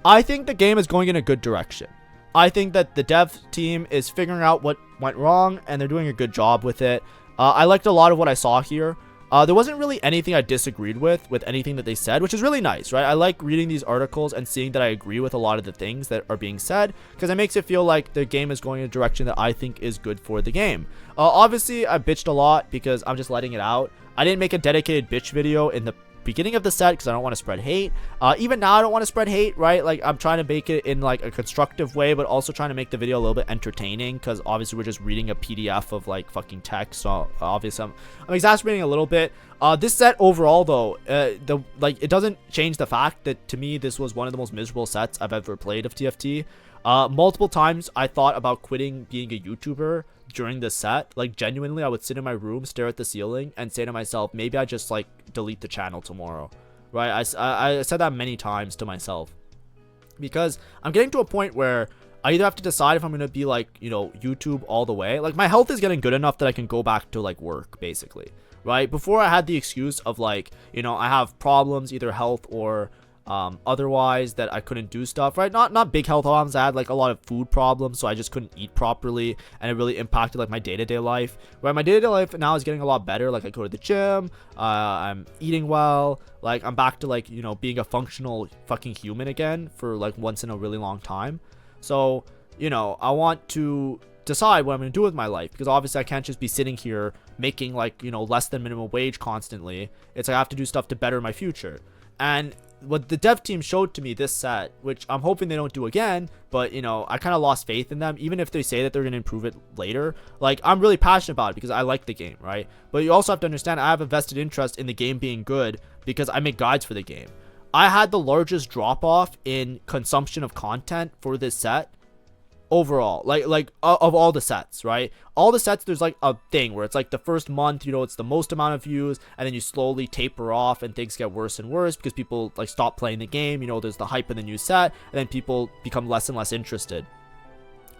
I think the game is going in a good direction. I think that the dev team is figuring out what went wrong, and they're doing a good job with it. I liked a lot of what I saw here. There wasn't really anything I disagreed with anything that they said, which is really nice, right? I like reading these articles and seeing that I agree with a lot of the things that are being said, because it makes it feel like the game is going in a direction that I think is good for the game. Obviously, I bitched a lot because I'm just letting it out. I didn't make a dedicated bitch video in the beginning of the set because I don't want to spread hate. Even now I don't want to spread hate, right? Like, I'm trying to make it in like a constructive way, but also trying to make the video a little bit entertaining, because obviously we're just reading a PDF of like fucking text. So obviously I'm exasperating a little bit. This set overall though, it doesn't change the fact that to me this was one of the most miserable sets I've ever played of TFT. Multiple times I thought about quitting being a YouTuber during this set. Like, genuinely, I would sit in my room, stare at the ceiling, and say to myself, maybe I just like delete the channel tomorrow, right? I said that many times to myself, because I'm getting to a point where I either have to decide if I'm gonna be like, you know, YouTube all the way. Like, my health is getting good enough that I can go back to like work, basically, right? Before, I had the excuse of like, you know, I have problems, either health or otherwise, that I couldn't do stuff, right? Not big health problems. I had like a lot of food problems, so I just couldn't eat properly, and it really impacted like my day-to-day life, right? My day-to-day life now is getting a lot better. Like, I go to the gym, I'm eating well, like I'm back to like, you know, being a functional fucking human again for like once in a really long time. So, you know, I want to decide what I'm going to do with my life, because obviously I can't just be sitting here making like, you know, less than minimum wage constantly. It's like I have to do stuff to better my future. And what the dev team showed to me this set, which I'm hoping they don't do again, but you know, I kind of lost faith in them, even if they say that they're going to improve it later. Like, I'm really passionate about it because I like the game, right? But you also have to understand, I have a vested interest in the game being good because I make guides for the game. I had the largest drop off in consumption of content for this set overall, like of all the sets, right? All the sets, there's like a thing where it's like the first month, you know, it's the most amount of views, and then you slowly taper off and things get worse and worse because people like stop playing the game. You know, there's the hype in the new set, and then people become less and less interested.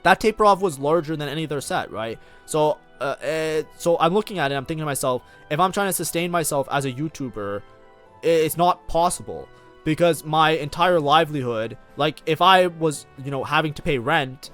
That taper off was larger than any other set, right? So I'm looking at it, I'm thinking to myself, if I'm trying to sustain myself as a YouTuber, it's not possible, because my entire livelihood, like if I was, you know, having to pay rent,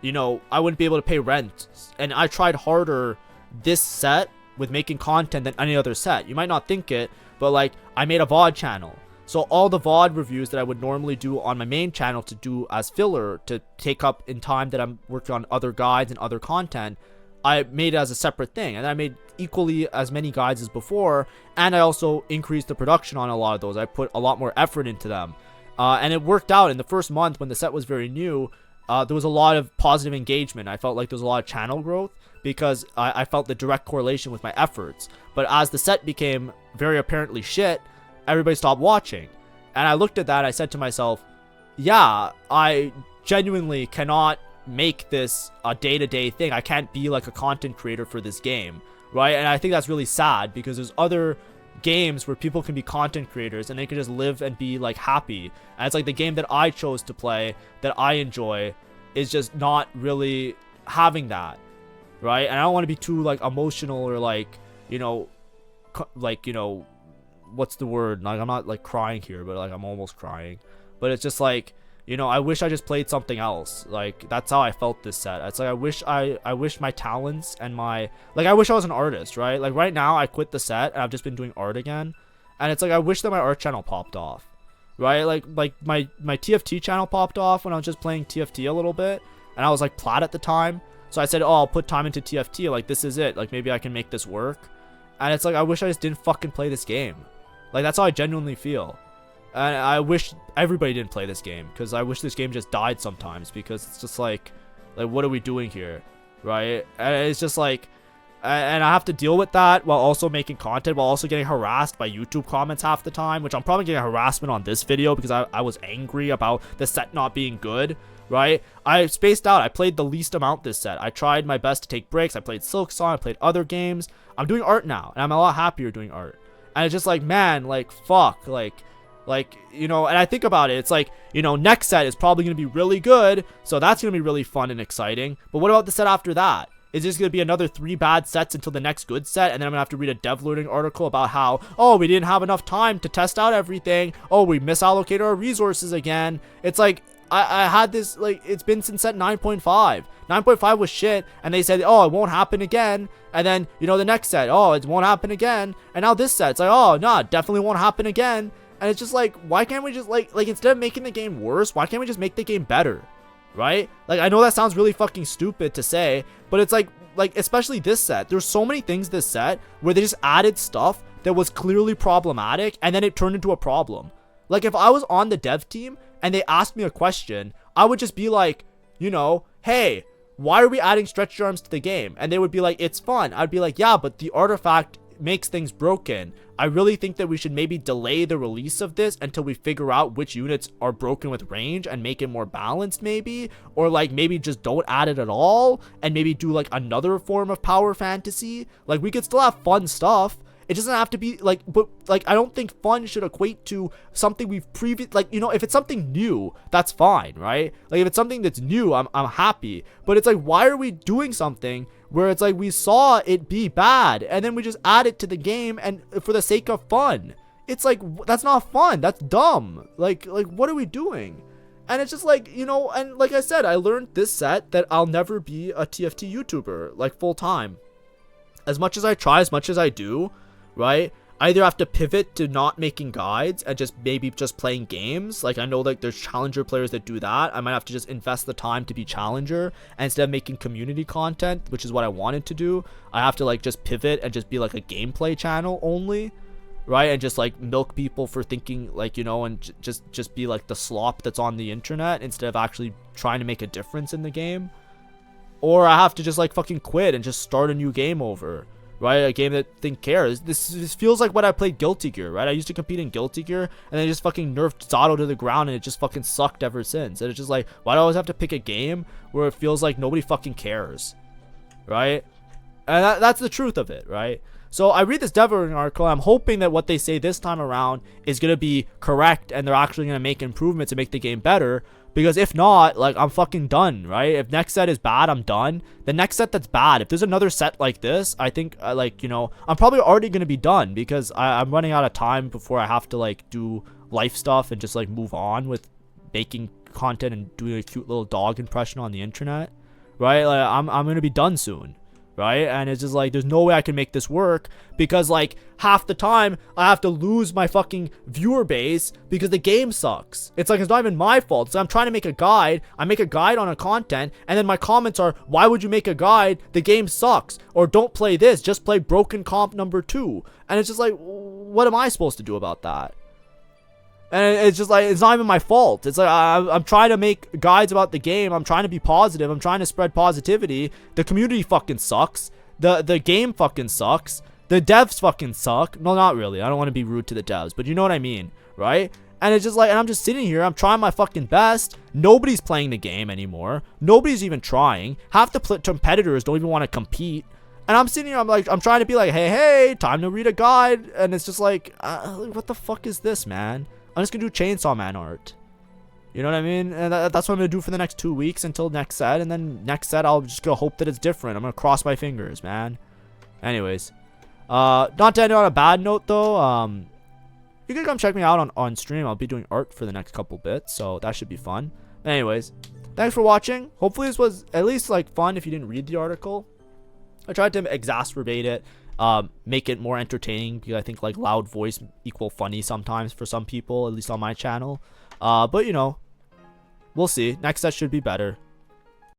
you know, I wouldn't be able to pay rent. And I tried harder this set with making content than any other set. You might not think it, but like, I made a VOD channel. So all the VOD reviews that I would normally do on my main channel to do as filler, to take up in time that I'm working on other guides and other content, I made it as a separate thing. And I made equally as many guides as before. And I also increased the production on a lot of those. I put a lot more effort into them. And it worked out in the first month when the set was very new. There was a lot of positive engagement. I felt like there was a lot of channel growth because I felt the direct correlation with my efforts. But as the set became very apparently shit, everybody stopped watching. And I looked at that and I said to myself, yeah, I genuinely cannot make this a day-to-day thing. I can't be like a content creator for this game, right? And I think that's really sad, because there's other games where people can be content creators and they can just live and be like happy. And it's like the game that I chose to play, that I enjoy, is just not really having that, right? And I don't want to be too like emotional or like, you know, what's the word? Like, I'm not like crying here, but like I'm almost crying. But it's just like, you know, I wish I just played something else. Like, that's how I felt this set. It's like I wish my talents and my, like, I wish I was an artist, right? Like, right now I quit the set and I've just been doing art again, and it's like I wish that my art channel popped off, right? Like my TFT channel popped off when I was just playing TFT a little bit, and I was like plat at the time, so I said, oh, I'll put time into TFT, like this is it, like maybe I can make this work. And it's like I wish I just didn't fucking play this game. Like, that's how I genuinely feel. And I wish everybody didn't play this game, because I wish this game just died sometimes, because it's just like what are we doing here, right? And it's just like, and I have to deal with that while also making content, while also getting harassed by YouTube comments half the time, which I'm probably getting harassment on this video because I was angry about the set not being good, right? I spaced out. I played the least amount this set. I tried my best to take breaks. I played Silksong. I played other games. I'm doing art now, and I'm a lot happier doing art. And it's just like, man, like, fuck, like, you know, and I think about it, it's like, you know, next set is probably going to be really good, so that's going to be really fun and exciting. But what about the set after that? Is this going to be another 3 bad sets until the next good set, and then I'm going to have to read a dev learning article about how, oh, we didn't have enough time to test out everything, oh, we misallocated our resources again. It's like, I had this, like, it's been since set 9.5. 9.5 was shit, and they said, oh, it won't happen again. And then, you know, the next set, oh, it won't happen again. And now this set, it's like, oh, nah, definitely won't happen again. And it's just like, why can't we just, like instead of making the game worse, why can't we just make the game better? Right? Like, I know that sounds really fucking stupid to say, but it's like, especially this set, there's so many things this set where they just added stuff that was clearly problematic, and then it turned into a problem. Like, if I was on the dev team and they asked me a question, I would just be like, you know, hey, why are we adding stretch arms to the game? And they would be like, it's fun. I'd be like, yeah, but the artifact makes things broken. I really think that we should maybe delay the release of this until we figure out which units are broken with range and make it more balanced, maybe. Or like, maybe just don't add it at all and maybe do like another form of power fantasy. Like, we could still have fun stuff. It doesn't have to be like, but like, I don't think fun should equate to something we've like, you know, if it's something new, that's fine, right? Like, if it's something that's new, I'm happy. But it's like, why are we doing something where it's like we saw it be bad and then we just add it to the game and for the sake of fun? It's like, that's not fun. That's dumb. Like what are we doing? And it's just like, you know, and like I said, I learned this set that I'll never be a TFT YouTuber like full time. As much as I try, as much as I do, right? I either have to pivot to not making guides and just maybe just playing games. Like, I know like there's challenger players that do that. I might have to just invest the time to be challenger, and instead of making community content, which is what I wanted to do, I have to like just pivot and just be like a gameplay channel only, right? And just like milk people for thinking, like, you know, and just be like the slop that's on the internet instead of actually trying to make a difference in the game. Or I have to just like fucking quit and just start a new game over, right? A game that think cares. This feels like what I played Guilty Gear, right? I used to compete in Guilty Gear, and then just fucking nerfed Zato to the ground, and it just fucking sucked ever since. And it's just like, why do I always have to pick a game where it feels like nobody fucking cares, right? And that's the truth of it, right? So I read this dev article, I'm hoping that what they say this time around is going to be correct, and they're actually going to make improvements to make the game better. Because if not, like, I'm fucking done, right? If next set is bad, I'm done. The next set that's bad, if there's another set like this, I think, like, you know, I'm probably already going to be done because I'm running out of time before I have to, like, do life stuff and just, like, move on with making content and doing a cute little dog impression on the internet, right? Like, I'm going to be done soon, right? And it's just like, there's no way I can make this work because, like, half the time I have to lose my fucking viewer base because the game sucks. It's like, it's not even my fault. So I'm trying to make a guide. I make a guide on a content, and then my comments are, why would you make a guide? The game sucks. Or don't play this, just play broken comp number 2. And it's just like, what am I supposed to do about that? And it's just like, it's not even my fault. It's like, I'm trying to make guides about the game. I'm trying to be positive. I'm trying to spread positivity. The community fucking sucks. The game fucking sucks. The devs fucking suck. No, not really. I don't want to be rude to the devs, but you know what I mean, right? And it's just like, and I'm just sitting here. I'm trying my fucking best. Nobody's playing the game anymore. Nobody's even trying. Half the competitors don't even want to compete. And I'm sitting here, I'm trying to be like, hey, time to read a guide. And it's just like, what the fuck is this, man? I'm just gonna do Chainsaw Man art. You know what I mean? And that's what I'm gonna do for the next 2 weeks until next set. And then next set, I'll just go hope that it's different. I'm gonna cross my fingers, man. Anyways. Not to end on a bad note, though. You can come check me out on stream. I'll be doing art for the next couple bits. So that should be fun. Anyways. Thanks for watching. Hopefully this was at least, like, fun if you didn't read the article. I tried to exacerbate it. Make it more entertaining because I think like loud voice equal funny sometimes for some people, at least on my channel. But you know, we'll see. Next set should be better.